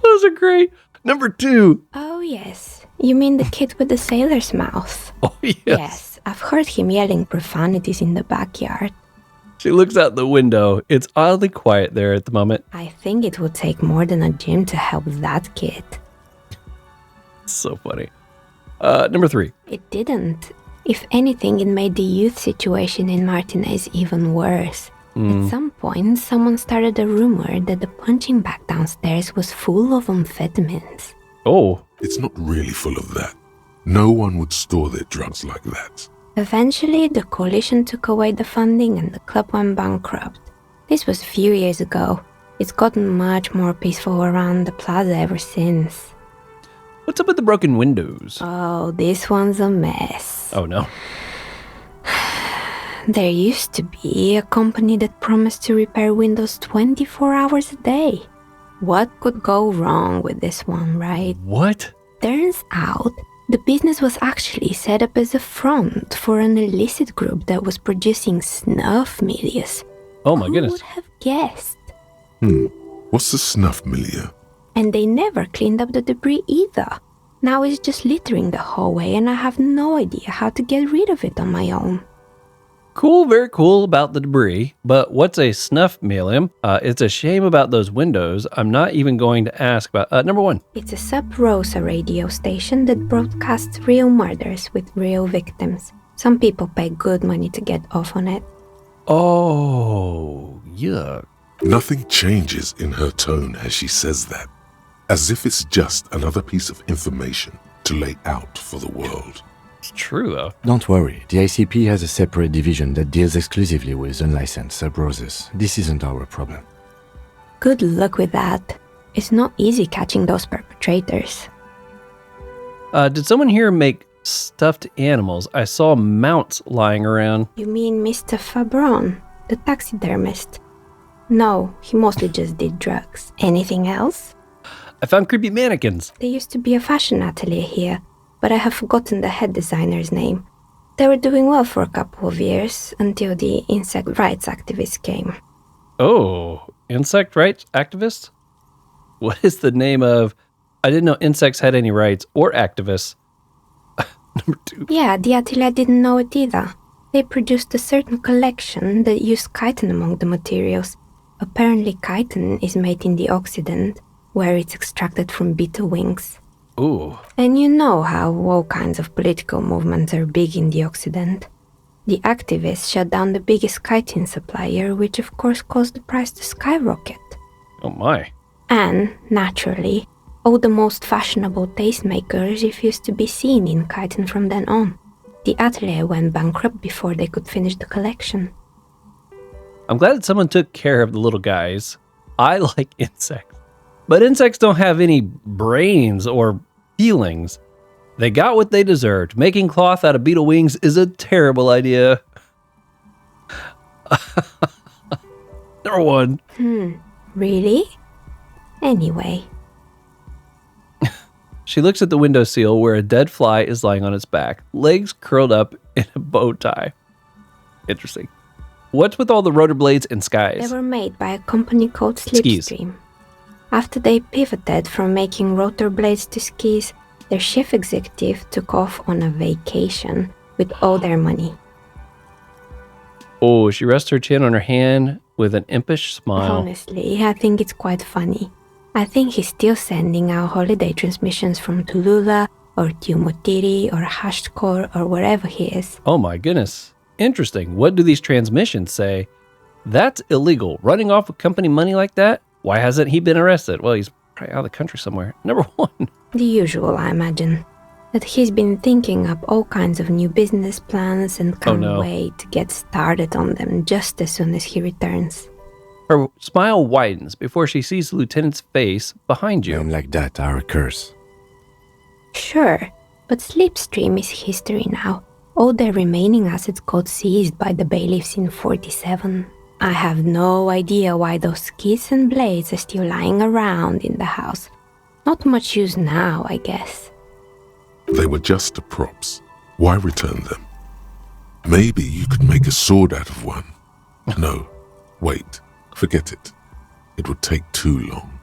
[SPEAKER 1] Those are great. Number 2.
[SPEAKER 6] Oh, yes. You mean the kid with the sailor's mouth?
[SPEAKER 1] Oh, yes.
[SPEAKER 6] Yes, I've heard him yelling profanities in the backyard.
[SPEAKER 1] She looks out the window. It's oddly quiet there at the moment.
[SPEAKER 6] I think it would take more than a gym to help that kid.
[SPEAKER 1] So funny. Number 3.
[SPEAKER 6] It didn't. If anything, it made the youth situation in Martinez even worse. At some point, someone started a rumor that the punching bag downstairs was full of amphetamines.
[SPEAKER 1] Oh.
[SPEAKER 2] It's not really full of that. No one would store their drugs like that.
[SPEAKER 6] Eventually, the coalition took away the funding and the club went bankrupt. This was a few years ago. It's gotten much more peaceful around the plaza ever since.
[SPEAKER 1] What's up with the broken windows?
[SPEAKER 6] Oh, this one's a mess.
[SPEAKER 1] Oh, no.
[SPEAKER 6] There used to be a company that promised to repair windows 24 hours a day. What could go wrong with this one, right?
[SPEAKER 1] What?
[SPEAKER 6] Turns out, the business was actually set up as a front for an illicit group that was producing snuff milieu.
[SPEAKER 1] Oh my
[SPEAKER 6] Who
[SPEAKER 1] goodness.
[SPEAKER 6] would have guessed?
[SPEAKER 2] What's the snuff milieu?
[SPEAKER 6] And they never cleaned up the debris either. Now it's just littering the hallway and I have no idea how to get rid of it on my own.
[SPEAKER 1] Cool, very cool about the debris, but what's a snuff Elysium? It's a shame about those windows. I'm not even going to ask about... number 1.
[SPEAKER 6] It's a Sub Rosa radio station that broadcasts real murders with real victims. Some people pay good money to get off on it.
[SPEAKER 1] Oh, yuck.
[SPEAKER 2] Nothing changes in her tone as she says that, as if it's just another piece of information to lay out for the world.
[SPEAKER 1] It's true, though.
[SPEAKER 3] Don't worry, the ICP has a separate division that deals exclusively with unlicensed sub-roses. This isn't our problem.
[SPEAKER 6] Good luck with that. It's not easy catching those perpetrators.
[SPEAKER 1] Did someone here make stuffed animals? I saw mounts lying around.
[SPEAKER 6] You mean Mr. Fabron, the taxidermist? No, he mostly just did drugs. Anything else?
[SPEAKER 1] I found creepy mannequins.
[SPEAKER 6] There used to be a fashion atelier here, but I have forgotten the head designer's name. They were doing well for a couple of years, until the insect rights activists came.
[SPEAKER 1] Oh, insect rights activists? What is the name of... I didn't know insects had any rights or activists. Number 2.
[SPEAKER 6] Yeah, the atelier didn't know it either. They produced a certain collection that used chitin among the materials. Apparently chitin is made in the Occident, where it's extracted from beetle wings.
[SPEAKER 1] Ooh.
[SPEAKER 6] And you know how all kinds of political movements are big in the Occident. The activists shut down the biggest chitin supplier, which of course caused the price to skyrocket.
[SPEAKER 1] Oh my.
[SPEAKER 6] And, naturally, all the most fashionable tastemakers refused to be seen in chitin from then on. The atelier went bankrupt before they could finish the collection.
[SPEAKER 1] I'm glad that someone took care of the little guys. I like insects. But insects don't have any brains or feelings. They got what they deserved. Making cloth out of beetle wings is a terrible idea. Number 1.
[SPEAKER 6] Really? Anyway.
[SPEAKER 1] She looks at the windowsill where a dead fly is lying on its back, legs curled up in a bow tie. Interesting. What's with all the rotor blades and skies?
[SPEAKER 6] They were made by a company called Slipstream. After they pivoted from making rotor blades to skis, their chief executive took off on a vacation with all their money.
[SPEAKER 1] Oh, she rests her chin on her hand with an impish smile.
[SPEAKER 6] Honestly, I think it's quite funny. I think he's still sending out holiday transmissions from Tulula or Tiumotiri or Hashtkor or wherever he is.
[SPEAKER 1] Oh my goodness. Interesting. What do these transmissions say? That's illegal. Running off with company money like that? Why hasn't he been arrested? Well, he's probably out of the country somewhere. Number 1.
[SPEAKER 6] The usual, I imagine. That he's been thinking up all kinds of new business plans and can't wait to get started on them just as soon as he returns.
[SPEAKER 1] Her smile widens before she sees the lieutenant's face behind you.
[SPEAKER 3] Men like that are a curse.
[SPEAKER 6] Sure, but Slipstream is history now. All their remaining assets got seized by the bailiffs in 47. I have no idea why those skis and blades are still lying around in the house. Not much use now, I guess.
[SPEAKER 2] They were just props. Why return them? Maybe you could make a sword out of one. No, wait, forget it. It would take too long.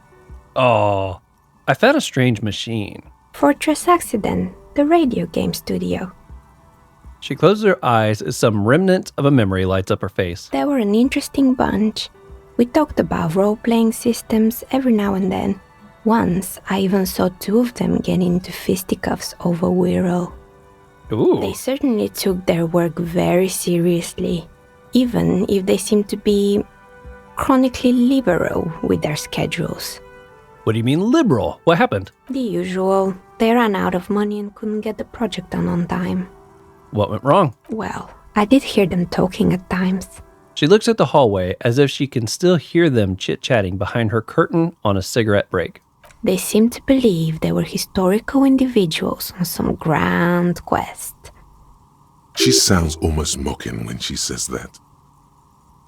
[SPEAKER 1] Oh, I found a strange machine.
[SPEAKER 6] Fortress Accident, the radio game studio.
[SPEAKER 1] She closes her eyes as some remnant of a memory lights up her face.
[SPEAKER 6] They were an interesting bunch. We talked about role-playing systems every now and then. Once, I even saw 2 of them get into fisticuffs over Wirral.
[SPEAKER 1] Ooh.
[SPEAKER 6] They certainly took their work very seriously, even if they seemed to be chronically liberal with their schedules.
[SPEAKER 1] What do you mean liberal? What happened?
[SPEAKER 6] The usual. They ran out of money and couldn't get the project done on time.
[SPEAKER 1] What went wrong?
[SPEAKER 6] Well, I did hear them talking at times.
[SPEAKER 1] She looks at the hallway as if she can still hear them chit-chatting behind her curtain on a cigarette break.
[SPEAKER 6] They seemed to believe they were historical individuals on some grand quest.
[SPEAKER 2] She sounds almost mocking when she says that.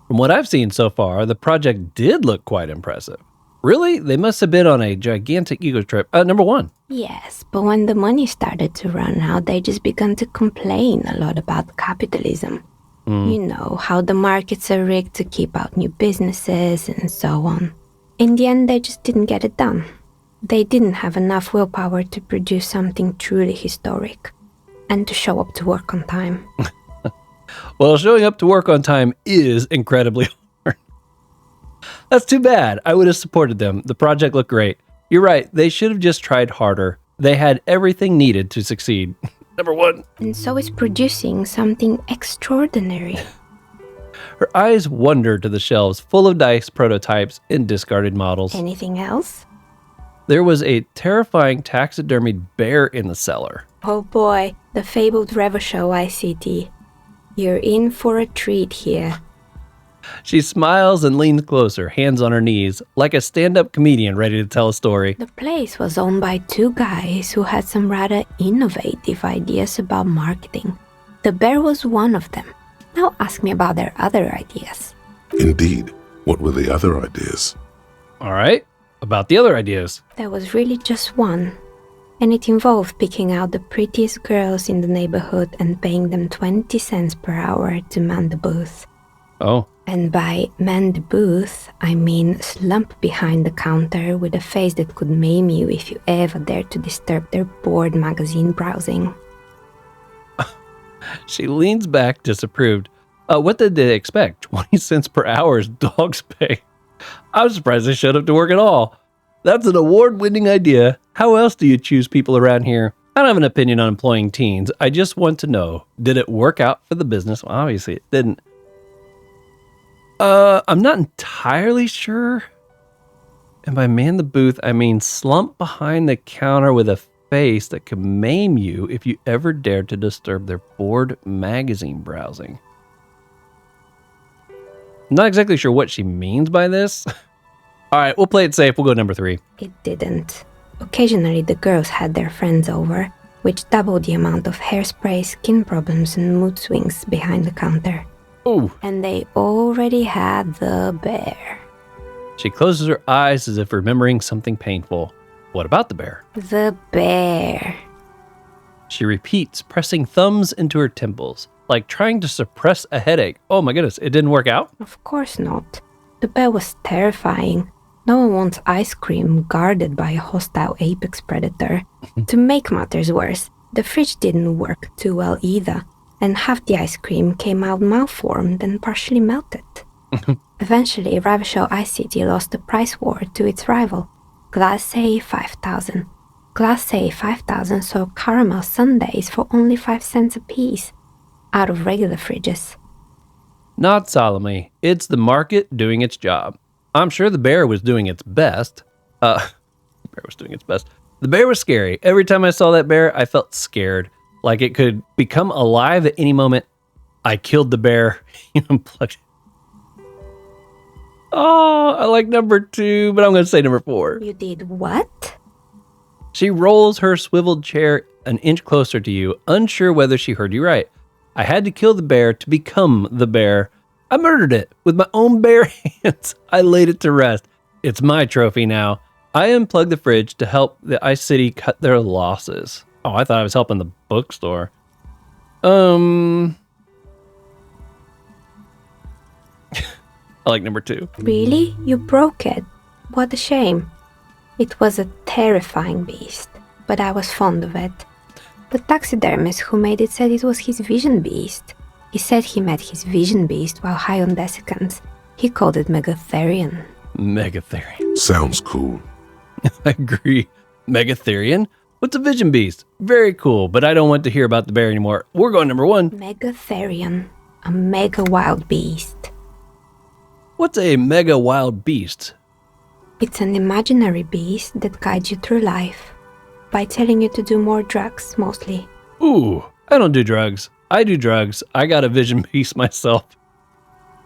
[SPEAKER 1] From what I've seen so far, the project did look quite impressive. Really? They must have been on a gigantic ego trip. Number 1.
[SPEAKER 6] Yes, but when the money started to run out, they just began to complain a lot about capitalism. You know, how the markets are rigged to keep out new businesses and so on. In the end, they just didn't get it done. They didn't have enough willpower to produce something truly historic and to show up to work on time.
[SPEAKER 1] Well, showing up to work on time is incredibly hard. That's too bad. I would have supported them. The project looked great. You're right. They should have just tried harder. They had everything needed to succeed. Number 1.
[SPEAKER 6] And so is producing something extraordinary.
[SPEAKER 1] Her eyes wandered to the shelves full of dice, prototypes, and discarded models.
[SPEAKER 6] Anything else?
[SPEAKER 1] There was a terrifying taxidermied bear in the cellar.
[SPEAKER 6] Oh boy, the fabled Revachol ICT. You're in for a treat here.
[SPEAKER 1] She smiles and leans closer, hands on her knees, like a stand-up comedian ready to tell a story.
[SPEAKER 6] The place was owned by 2 guys who had some rather innovative ideas about marketing. The bear was one of them. Now ask me about their other ideas.
[SPEAKER 2] Indeed. What were the other ideas?
[SPEAKER 1] All right, about the other ideas.
[SPEAKER 6] There was really just one, and it involved picking out the prettiest girls in the neighborhood and paying them 20 cents per hour to man the booth.
[SPEAKER 1] Oh.
[SPEAKER 6] And by man the booth, I mean slump behind the counter with a face that could maim you if you ever dared to disturb their bored magazine browsing.
[SPEAKER 1] She leans back, disapproved. What did they expect? 20 cents per hour is dog's pay. I was surprised they showed up to work at all. That's an award-winning idea. How else do you choose people around here? I don't have an opinion on employing teens. I just want to know, did it work out for the business? Well, obviously it didn't. I'm not entirely sure. And by man the booth, I mean slump behind the counter with a face that could maim you if you ever dared to disturb their bored magazine browsing. I'm not exactly sure what she means by this. All right, we'll play it safe. We'll go number 3.
[SPEAKER 6] It didn't. Occasionally the girls had their friends over, which doubled the amount of hairspray, skin problems, and mood swings behind the counter.
[SPEAKER 1] Ooh.
[SPEAKER 6] And they already had the bear.
[SPEAKER 1] She closes her eyes as if remembering something painful. What about the bear?
[SPEAKER 6] The bear.
[SPEAKER 1] She repeats, pressing thumbs into her temples, like trying to suppress a headache. Oh my goodness, it didn't work out?
[SPEAKER 6] Of course not. The bear was terrifying. No one wants ice cream guarded by a hostile apex predator. To make matters worse, the fridge didn't work too well either, and half the ice cream came out malformed and partially melted. Eventually, Revachol ICT lost the price war to its rival, Glace 5000. Glace 5000 sold caramel sundaes for only 5 cents a piece, out of regular fridges.
[SPEAKER 1] Not solemnly. It's the market doing its job. I'm sure the bear was doing its best. The bear was scary. Every time I saw that bear, I felt scared. Like it could become alive at any moment. I killed the bear. Unplugged it. Oh, I like number 2, but I'm going to say number 4.
[SPEAKER 6] You did what?
[SPEAKER 1] She rolls her swiveled chair an inch closer to you, unsure whether she heard you right. I had to kill the bear to become the bear. I murdered it with my own bare hands. I laid it to rest. It's my trophy now. I unplugged the fridge to help the Ice City cut their losses. Oh, I thought I was helping the bookstore. I like number 2.
[SPEAKER 6] Really? You broke it? What a shame. It was a terrifying beast, but I was fond of it. The taxidermist who made it said it was his vision beast. He said he met his vision beast while high on desiccants. He called it Megatherion.
[SPEAKER 1] Megatherion.
[SPEAKER 2] Sounds cool.
[SPEAKER 1] I agree. Megatherion? What's a vision beast? Very cool, but I don't want to hear about the bear anymore. We're going number 1.
[SPEAKER 6] Megatherion. A mega wild beast.
[SPEAKER 1] What's a mega wild beast?
[SPEAKER 6] It's an imaginary beast that guides you through life by telling you to do more drugs, mostly.
[SPEAKER 1] Ooh, I don't do drugs. I do drugs. I got a vision beast myself.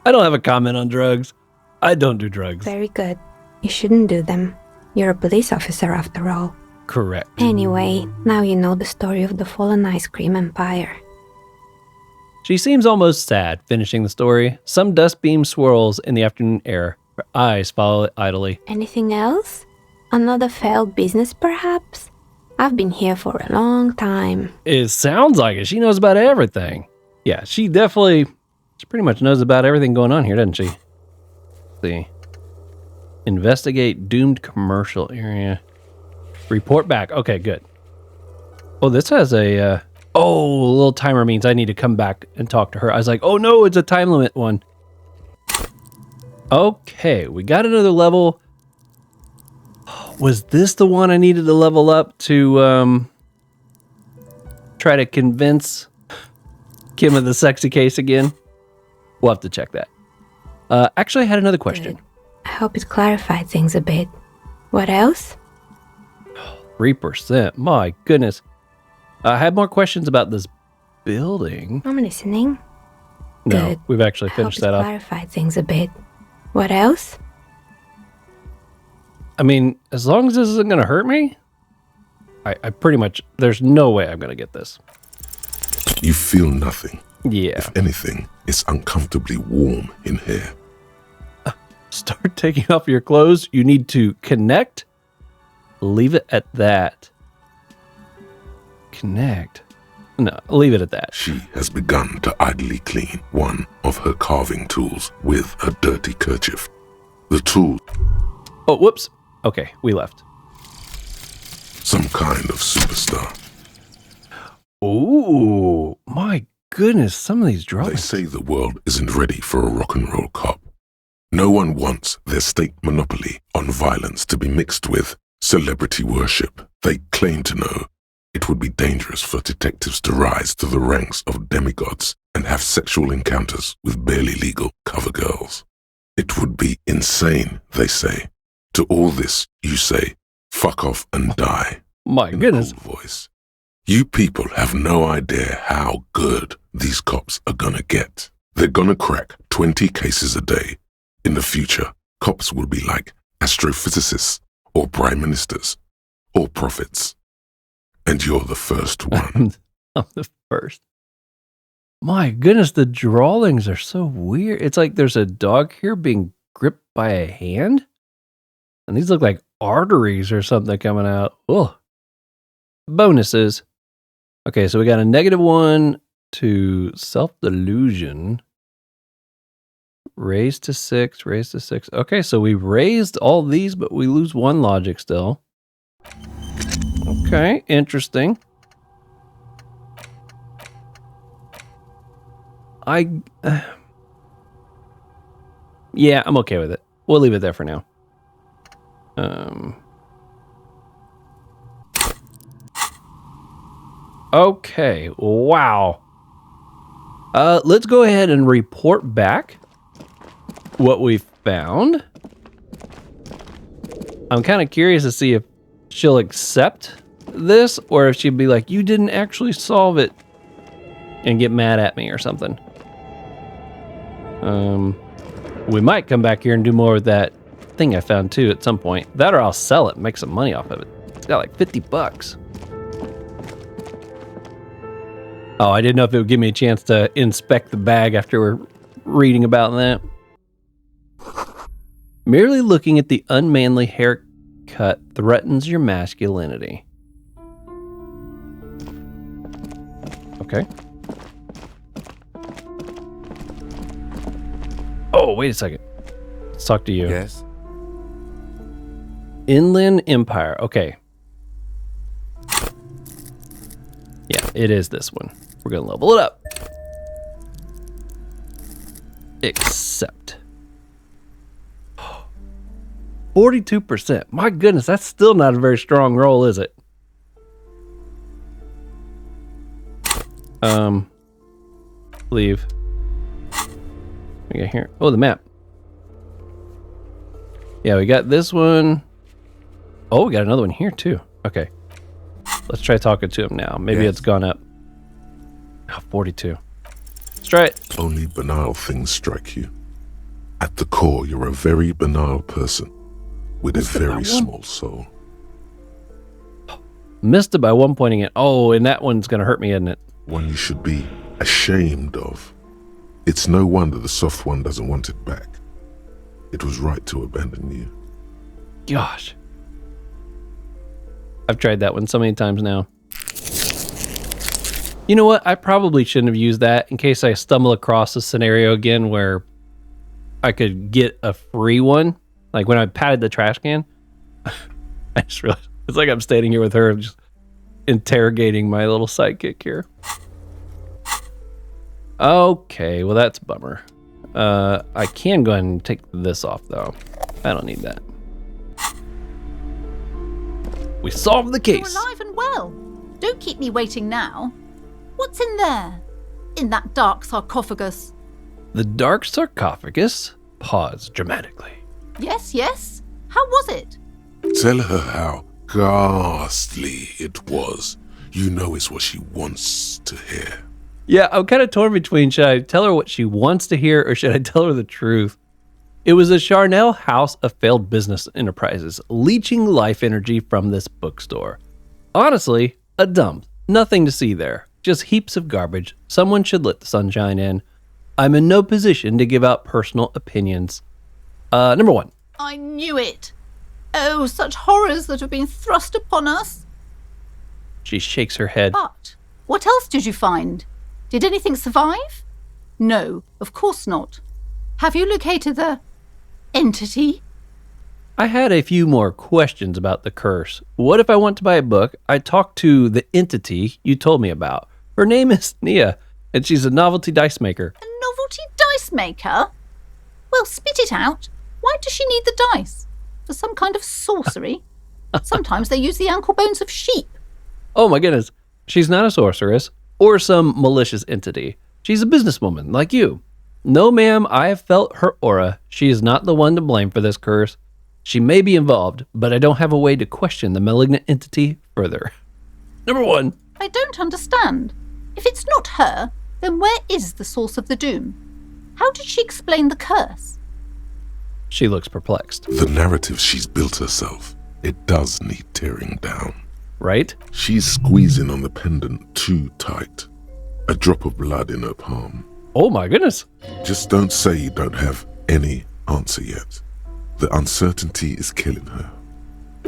[SPEAKER 1] I don't have a comment on drugs. I don't do drugs.
[SPEAKER 6] Very good. You shouldn't do them. You're a police officer after all.
[SPEAKER 1] Correct.
[SPEAKER 6] Anyway, now you know the story of the fallen ice cream empire.
[SPEAKER 1] She seems almost sad, finishing the story. Some dust beam swirls in the afternoon air. Her eyes follow it idly.
[SPEAKER 6] Anything else? Another failed business, perhaps? I've been here for a long time.
[SPEAKER 1] It sounds like it. She knows about everything. Yeah, she pretty much knows about everything going on here, doesn't she? Let's see. Investigate doomed commercial area. Report back. Okay, good. Oh, this has a Oh, a little timer means I need to come back and talk to her. I was like, oh no, it's a time limit one. Okay, we got another level. Was this the one I needed to level up to try to convince Kim of the sexy case again? We'll have to check that. Actually, I had another question.
[SPEAKER 6] I hope it clarified things a bit. What else?
[SPEAKER 1] 3%. My goodness. I had more questions about this building.
[SPEAKER 6] I'm listening.
[SPEAKER 1] No,
[SPEAKER 6] Good.
[SPEAKER 1] we've actually finished that off.
[SPEAKER 6] Clarified things a bit. What else?
[SPEAKER 1] I mean, as long as this isn't going to hurt me, I pretty much, there's no way I'm going to get this.
[SPEAKER 2] You feel nothing.
[SPEAKER 1] Yeah.
[SPEAKER 2] If anything, it's uncomfortably warm in here.
[SPEAKER 1] Start taking off your clothes. You need to connect. Leave it at that. Connect. No, leave it at that.
[SPEAKER 2] She has begun to idly clean one of her carving tools with a dirty kerchief. The tool,
[SPEAKER 1] Oh, whoops. Okay, we left.
[SPEAKER 2] some kind of superstar.
[SPEAKER 1] Ooh, my goodness. Some of these
[SPEAKER 2] They
[SPEAKER 1] drawings.
[SPEAKER 2] say the world isn't ready for a rock and roll cop. No one wants their state monopoly on violence to be mixed with celebrity worship. They claim to know it would be dangerous for detectives to rise to the ranks of demigods and have sexual encounters with barely legal cover girls. It would be insane, they say. To all this, you say, fuck off and die.
[SPEAKER 1] My
[SPEAKER 2] In
[SPEAKER 1] goodness.
[SPEAKER 2] a cool voice. You people have no idea how good these cops are gonna get. They're gonna crack 20 cases a day. In the future, cops will be like astrophysicists or prime ministers or prophets. And you're the first one.
[SPEAKER 1] I'm the first. My goodness, the drawings are so weird. It's like there's a dog here being gripped by a hand. And these look like arteries or something coming out. Oh, bonuses. Okay, so we got a -1 to self-delusion. Raised to 6, raised to 6. Okay, so we raised all these, but we lose 1 logic still. Okay, interesting. Yeah, I'm okay with it. We'll leave it there for now. Okay, wow. Let's go ahead and report back what we found. I'm kind of curious to see if she'll accept this or if she'll be like, you didn't actually solve it, and get mad at me or something. We might come back here and do more of that thing I found too at some point. That or I'll sell it and make some money off of it. It's got like 50 bucks. Oh, I didn't know if it would give me a chance to inspect the bag after we're reading about that. Merely looking at the unmanly haircut threatens your masculinity. Okay. Oh, wait a second. Let's talk to you.
[SPEAKER 3] Yes?
[SPEAKER 1] Inland Empire. Okay. Yeah, it is this one. We're going to level it up. Accept. 42%. My goodness, that's still not a very strong roll, is it? Leave. We got here. Oh, the map. Yeah, we got this one. Oh, we got another one here too. Okay. Let's try talking to him now. Maybe
[SPEAKER 3] Yes.
[SPEAKER 1] it's gone up. Oh, 42. Let's try it.
[SPEAKER 2] Only banal things strike you. At the core, you're a very banal person with a very small soul.
[SPEAKER 1] Missed it by 1 pointing it. Oh, and that one's going to hurt me, isn't it?
[SPEAKER 2] One you should be ashamed of. It's no wonder the soft one doesn't want it back. It was right to abandon you.
[SPEAKER 1] Gosh. I've tried that one so many times now. You know what? I probably shouldn't have used that in case I stumble across a scenario again where I could get a free one. Like when I patted the trash can. I just realized it's like I'm standing here with her just interrogating my little sidekick here. Okay, well that's a bummer. I can go ahead and take this off though. I don't need that. We solved the case.
[SPEAKER 7] You're alive and well. Don't keep me waiting now. What's in there? In that dark sarcophagus?
[SPEAKER 1] The dark sarcophagus paused dramatically.
[SPEAKER 7] Yes, yes. How was it?
[SPEAKER 2] Tell her how ghastly it was. You know it's what she wants to hear.
[SPEAKER 1] Yeah, I'm kind of torn between should I tell her what she wants to hear or should I tell her the truth? It was a Charnel house of failed business enterprises, leeching life energy from this bookstore. Honestly, a dump. Nothing to see there. Just heaps of garbage. Someone should let the sunshine in. I'm in no position to give out personal opinions. Number 1.
[SPEAKER 7] I knew it. Oh, such horrors that have been thrust upon us.
[SPEAKER 1] She shakes her head.
[SPEAKER 7] But what else did you find? Did anything survive? No, of course not. Have you located the entity?
[SPEAKER 1] I had a few more questions about the curse. What if I want to buy a book? I talked to the entity you told me about. Her name is Nia, and she's a novelty dice maker.
[SPEAKER 7] A novelty dice maker? Well, spit it out. Why does she need the dice? For some kind of sorcery? Sometimes they use the ankle bones of sheep.
[SPEAKER 1] Oh my goodness. She's not a sorceress or some malicious entity. She's a businesswoman like you. No, ma'am, I have felt her aura. She is not the one to blame for this curse. She may be involved, but I don't have a way to question the malignant entity further. Number 1.
[SPEAKER 7] I don't understand. If it's not her, then where is the source of the doom? How did she explain the curse?
[SPEAKER 1] She looks perplexed.
[SPEAKER 2] The narrative she's built herself, it does need tearing down.
[SPEAKER 1] Right?
[SPEAKER 2] She's squeezing on the pendant too tight. A drop of blood in her palm.
[SPEAKER 1] Oh my goodness.
[SPEAKER 2] Just don't say you don't have any answer yet. The uncertainty is killing her.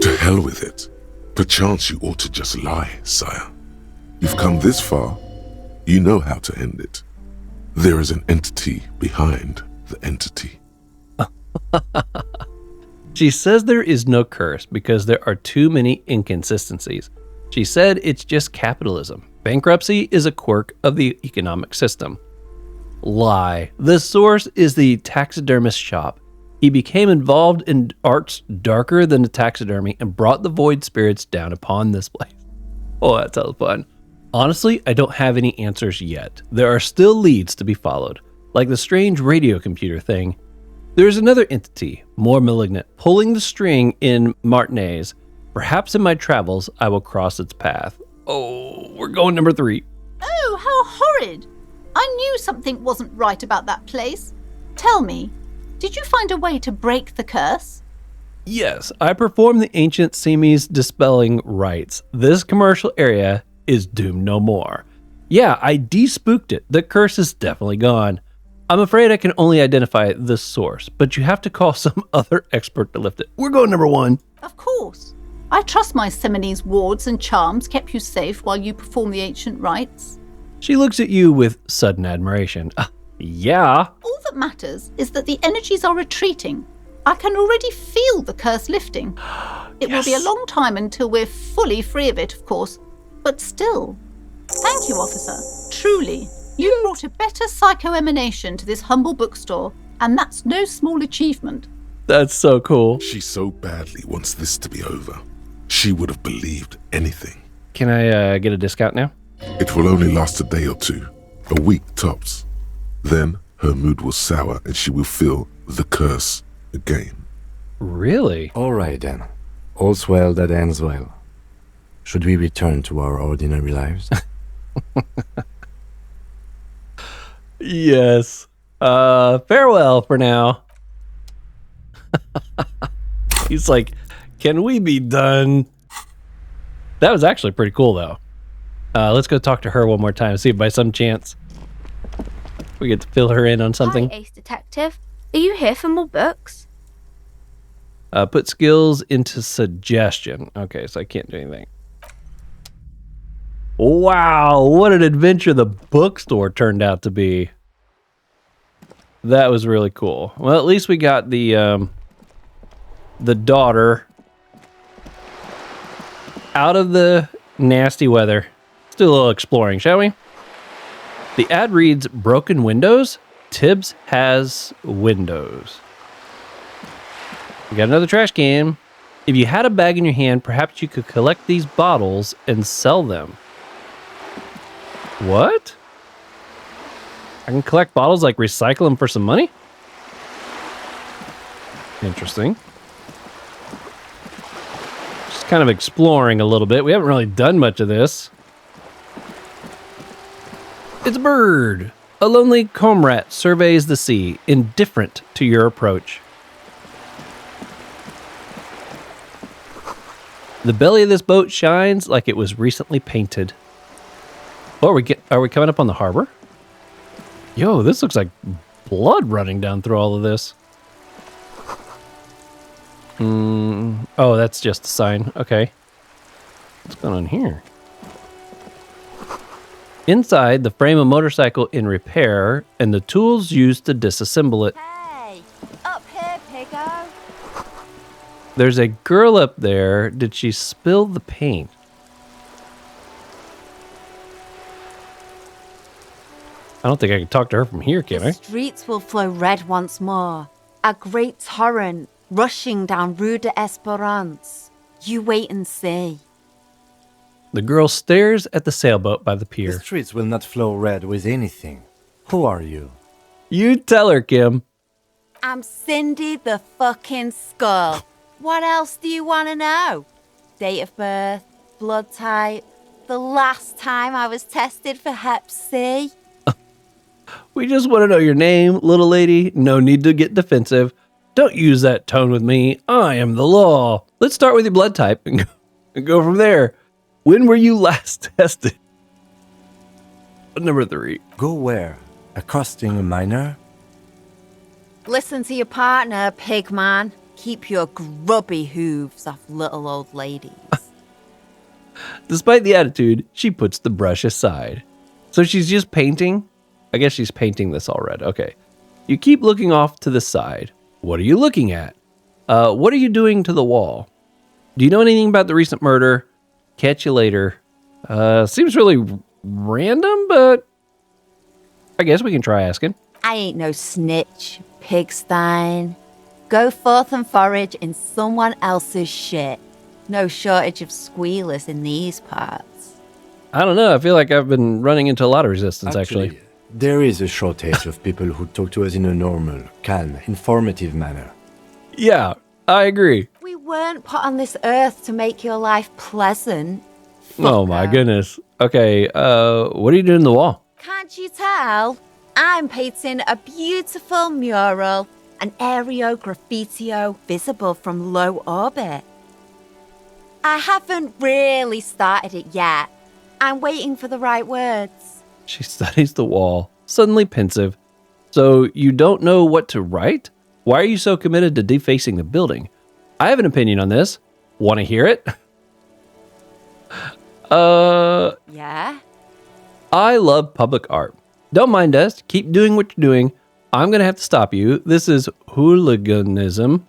[SPEAKER 2] To hell with it. Perchance you ought to just lie, sire. You've come this far. You know how to end it. There is an entity behind the entity.
[SPEAKER 1] She says there is no curse because there are too many inconsistencies. She said it's just capitalism. Bankruptcy is a quirk of the economic system. Lie. The source is the taxidermist shop. He became involved in arts darker than the taxidermy and brought the void spirits down upon this place. Oh, that sounds fun. Honestly, I don't have any answers yet. There are still leads to be followed, like the strange radio computer thing. There is another entity, more malignant, pulling the string in Martinez. Perhaps in my travels, I will cross its path. Oh, we're going number 3.
[SPEAKER 7] Oh, how horrid! I knew something wasn't right about that place. Tell me, did you find a way to break the curse?
[SPEAKER 1] Yes, I performed the ancient Simi's dispelling rites. This commercial area is doomed no more. Yeah, I de-spooked it. The curse is definitely gone. I'm afraid I can only identify the source, but you have to call some other expert to lift it. We're going number 1.
[SPEAKER 7] Of course. I trust my Seminole's wards and charms kept you safe while you perform the ancient rites.
[SPEAKER 1] She looks at you with sudden admiration. Yeah.
[SPEAKER 7] All that matters is that the energies are retreating. I can already feel the curse lifting. It will be a long time until we're fully free of it, of course. But still. Thank you, officer. Truly. You brought a better psycho-emanation to this humble bookstore, and that's no small achievement.
[SPEAKER 1] That's so cool.
[SPEAKER 2] She so badly wants this to be over. She would have believed anything.
[SPEAKER 1] Can I get a discount now?
[SPEAKER 2] It will only last a day or two, a week tops. Then her mood will sour and she will feel the curse again.
[SPEAKER 1] Really?
[SPEAKER 3] All right then. All's well that ends well. Should we return to our ordinary lives?
[SPEAKER 1] Yes. Farewell for now. He's like, can we be done? That was actually pretty cool, though. Let's go talk to her one more time, see if by some chance we get to fill her in on something.
[SPEAKER 5] Hi, Ace Detective. Are you here for more books?
[SPEAKER 1] Put skills into suggestion. Okay, so I can't do anything. Wow, what an adventure the bookstore turned out to be. That was really cool. Well, at least we got the daughter out of the nasty weather. Let's do a little exploring, shall we? The ad reads, broken windows? Tibbs has windows. We got another trash can. If you had a bag in your hand, perhaps you could collect these bottles and sell them. What? I can collect bottles, like recycle them for some money? Interesting. Just kind of exploring a little bit. We haven't really done much of this. It's a bird. A lonely comrade surveys the sea, indifferent to your approach. The belly of this boat shines like it was recently painted. Oh, are we coming up on the harbor? Yo, this looks like blood running down through all of this. Oh, that's just a sign. Okay. What's going on here? Inside, the frame of motorcycle in repair and the tools used to disassemble it.
[SPEAKER 8] Hey, up here, piggo.
[SPEAKER 1] There's a girl up there. Did she spill the paint? I don't think I can talk to her from here, can I?
[SPEAKER 8] The streets will flow red once more. A great torrent rushing down Rue de Esperance. You wait and see.
[SPEAKER 1] The girl stares at the sailboat by the
[SPEAKER 3] The
[SPEAKER 1] pier.
[SPEAKER 3] streets will not flow red with anything. Who are you?
[SPEAKER 1] You tell her, Kim.
[SPEAKER 8] I'm Cindy the fucking Skull. What else do you want to know? Date of birth, blood type, the last time I was tested for Hep C.
[SPEAKER 1] We just want to know your name, little lady. No need to get defensive. Don't use that tone with me. I am the law. Let's start with your blood type and go from there. When were you last tested? Number 3.
[SPEAKER 3] Go where? Accosting a minor?
[SPEAKER 8] Listen to your partner, pig man. Keep your grubby hooves off little old ladies.
[SPEAKER 1] Despite the attitude, she puts the brush aside. So she's just painting? I guess she's painting this all red. Okay. You keep looking off to the side. What are you looking at? What are you doing to the wall? Do you know anything about the recent murder? Catch you later. Seems really random, but I guess we can try asking.
[SPEAKER 8] I ain't no snitch, pigstein. Go forth and forage in someone else's shit. No shortage of squealers in these parts.
[SPEAKER 1] I don't know. I feel like I've been running into a lot of resistance, actually.
[SPEAKER 3] There is a shortage of people who talk to us in a normal, calm, informative manner.
[SPEAKER 1] Yeah, I agree.
[SPEAKER 8] We weren't put on this earth to make your life pleasant.
[SPEAKER 1] Oh my
[SPEAKER 8] fucker.
[SPEAKER 1] goodness. Okay, what are you doing to the wall?
[SPEAKER 8] Can't you tell? I'm painting a beautiful mural, an aereo graffitio visible from low orbit. I haven't really started it yet. I'm waiting for the right words.
[SPEAKER 1] She studies the wall, suddenly pensive. So you don't know what to write? Why are you so committed to defacing the building? I have an opinion on this. Want to hear it?
[SPEAKER 8] Yeah?
[SPEAKER 1] I love public art. Don't mind us. Keep doing what you're doing. I'm going to have to stop you. This is hooliganism.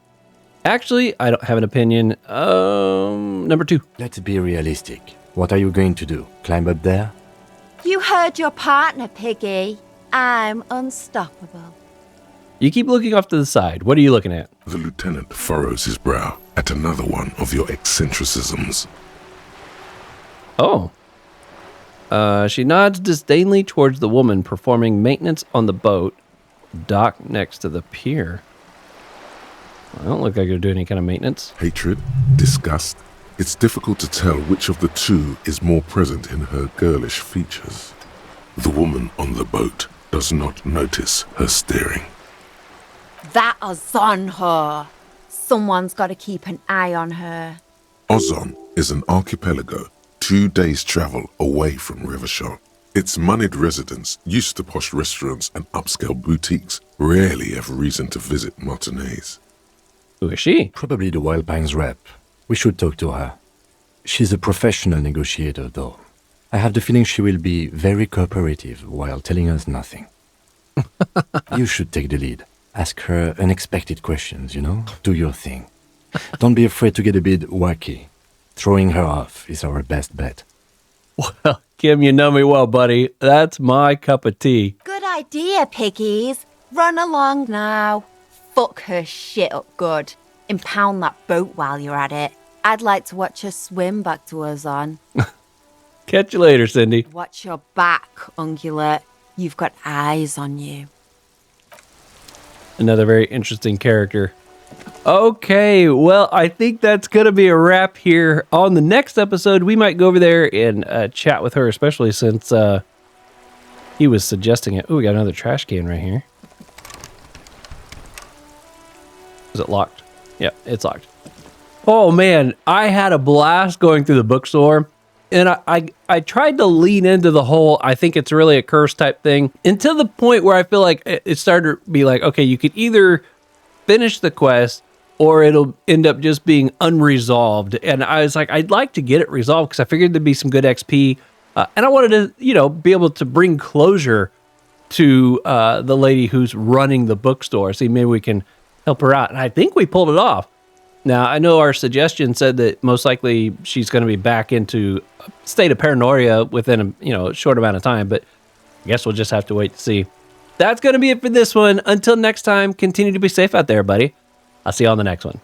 [SPEAKER 1] Actually, I don't have an opinion. Number 2.
[SPEAKER 3] Let's be realistic. What are you going to do? Climb up there?
[SPEAKER 8] You heard your partner, Piggy. I'm unstoppable.
[SPEAKER 1] You keep looking off to the side. What are you looking at?
[SPEAKER 2] The lieutenant furrows his brow at another one of your eccentricisms.
[SPEAKER 1] Oh. She nods disdainfully towards the woman performing maintenance on the boat docked next to the pier. I don't look like you're doing any kind of maintenance.
[SPEAKER 2] Hatred, disgust. It's difficult to tell which of the two is more present in her girlish features. The woman on the boat does not notice her staring.
[SPEAKER 8] That Ozon whore. Someone's got to keep an eye on her.
[SPEAKER 2] Ozon is an archipelago 2 days' travel away from Rivershore. Its moneyed residents, used to posh restaurants and upscale boutiques, rarely have reason to visit Martinez.
[SPEAKER 1] Who is she?
[SPEAKER 3] Probably the Wild Pines rep. We should talk to her. She's a professional negotiator, though. I have the feeling she will be very cooperative while telling us nothing. You should take the lead. Ask her unexpected questions, Do your thing. Don't be afraid to get a bit wacky. Throwing her off is our best bet.
[SPEAKER 1] Well, Kim, you know me well, buddy. That's my cup of tea.
[SPEAKER 8] Good idea, piggies. Run along now. Fuck her shit up good. Impound that boat while you're at it. I'd like to watch her swim back to us on.
[SPEAKER 1] Catch you later, Cindy.
[SPEAKER 8] Watch your back, Ungulate. You've got eyes on you.
[SPEAKER 1] Another very interesting character. Okay, well, I think that's going to be a wrap here. On the next episode, we might go over there and chat with her, especially since he was suggesting it. Oh, we got another trash can right here. Is it locked? Yeah, it's locked. Oh, man, I had a blast going through the bookstore. And I tried to lean into the whole, I think it's really a curse type thing, until the point where I feel like it started to be like, okay, you could either finish the quest or it'll end up just being unresolved. And I was like, I'd like to get it resolved because I figured there'd be some good XP. And I wanted to, be able to bring closure to the lady who's running the bookstore. See, maybe we can help her out. And I think we pulled it off. Now, I know our suggestion said that most likely she's going to be back into a state of paranoia within a short amount of time, but I guess we'll just have to wait to see. That's going to be it for this one. Until next time, continue to be safe out there, buddy. I'll see you on the next one.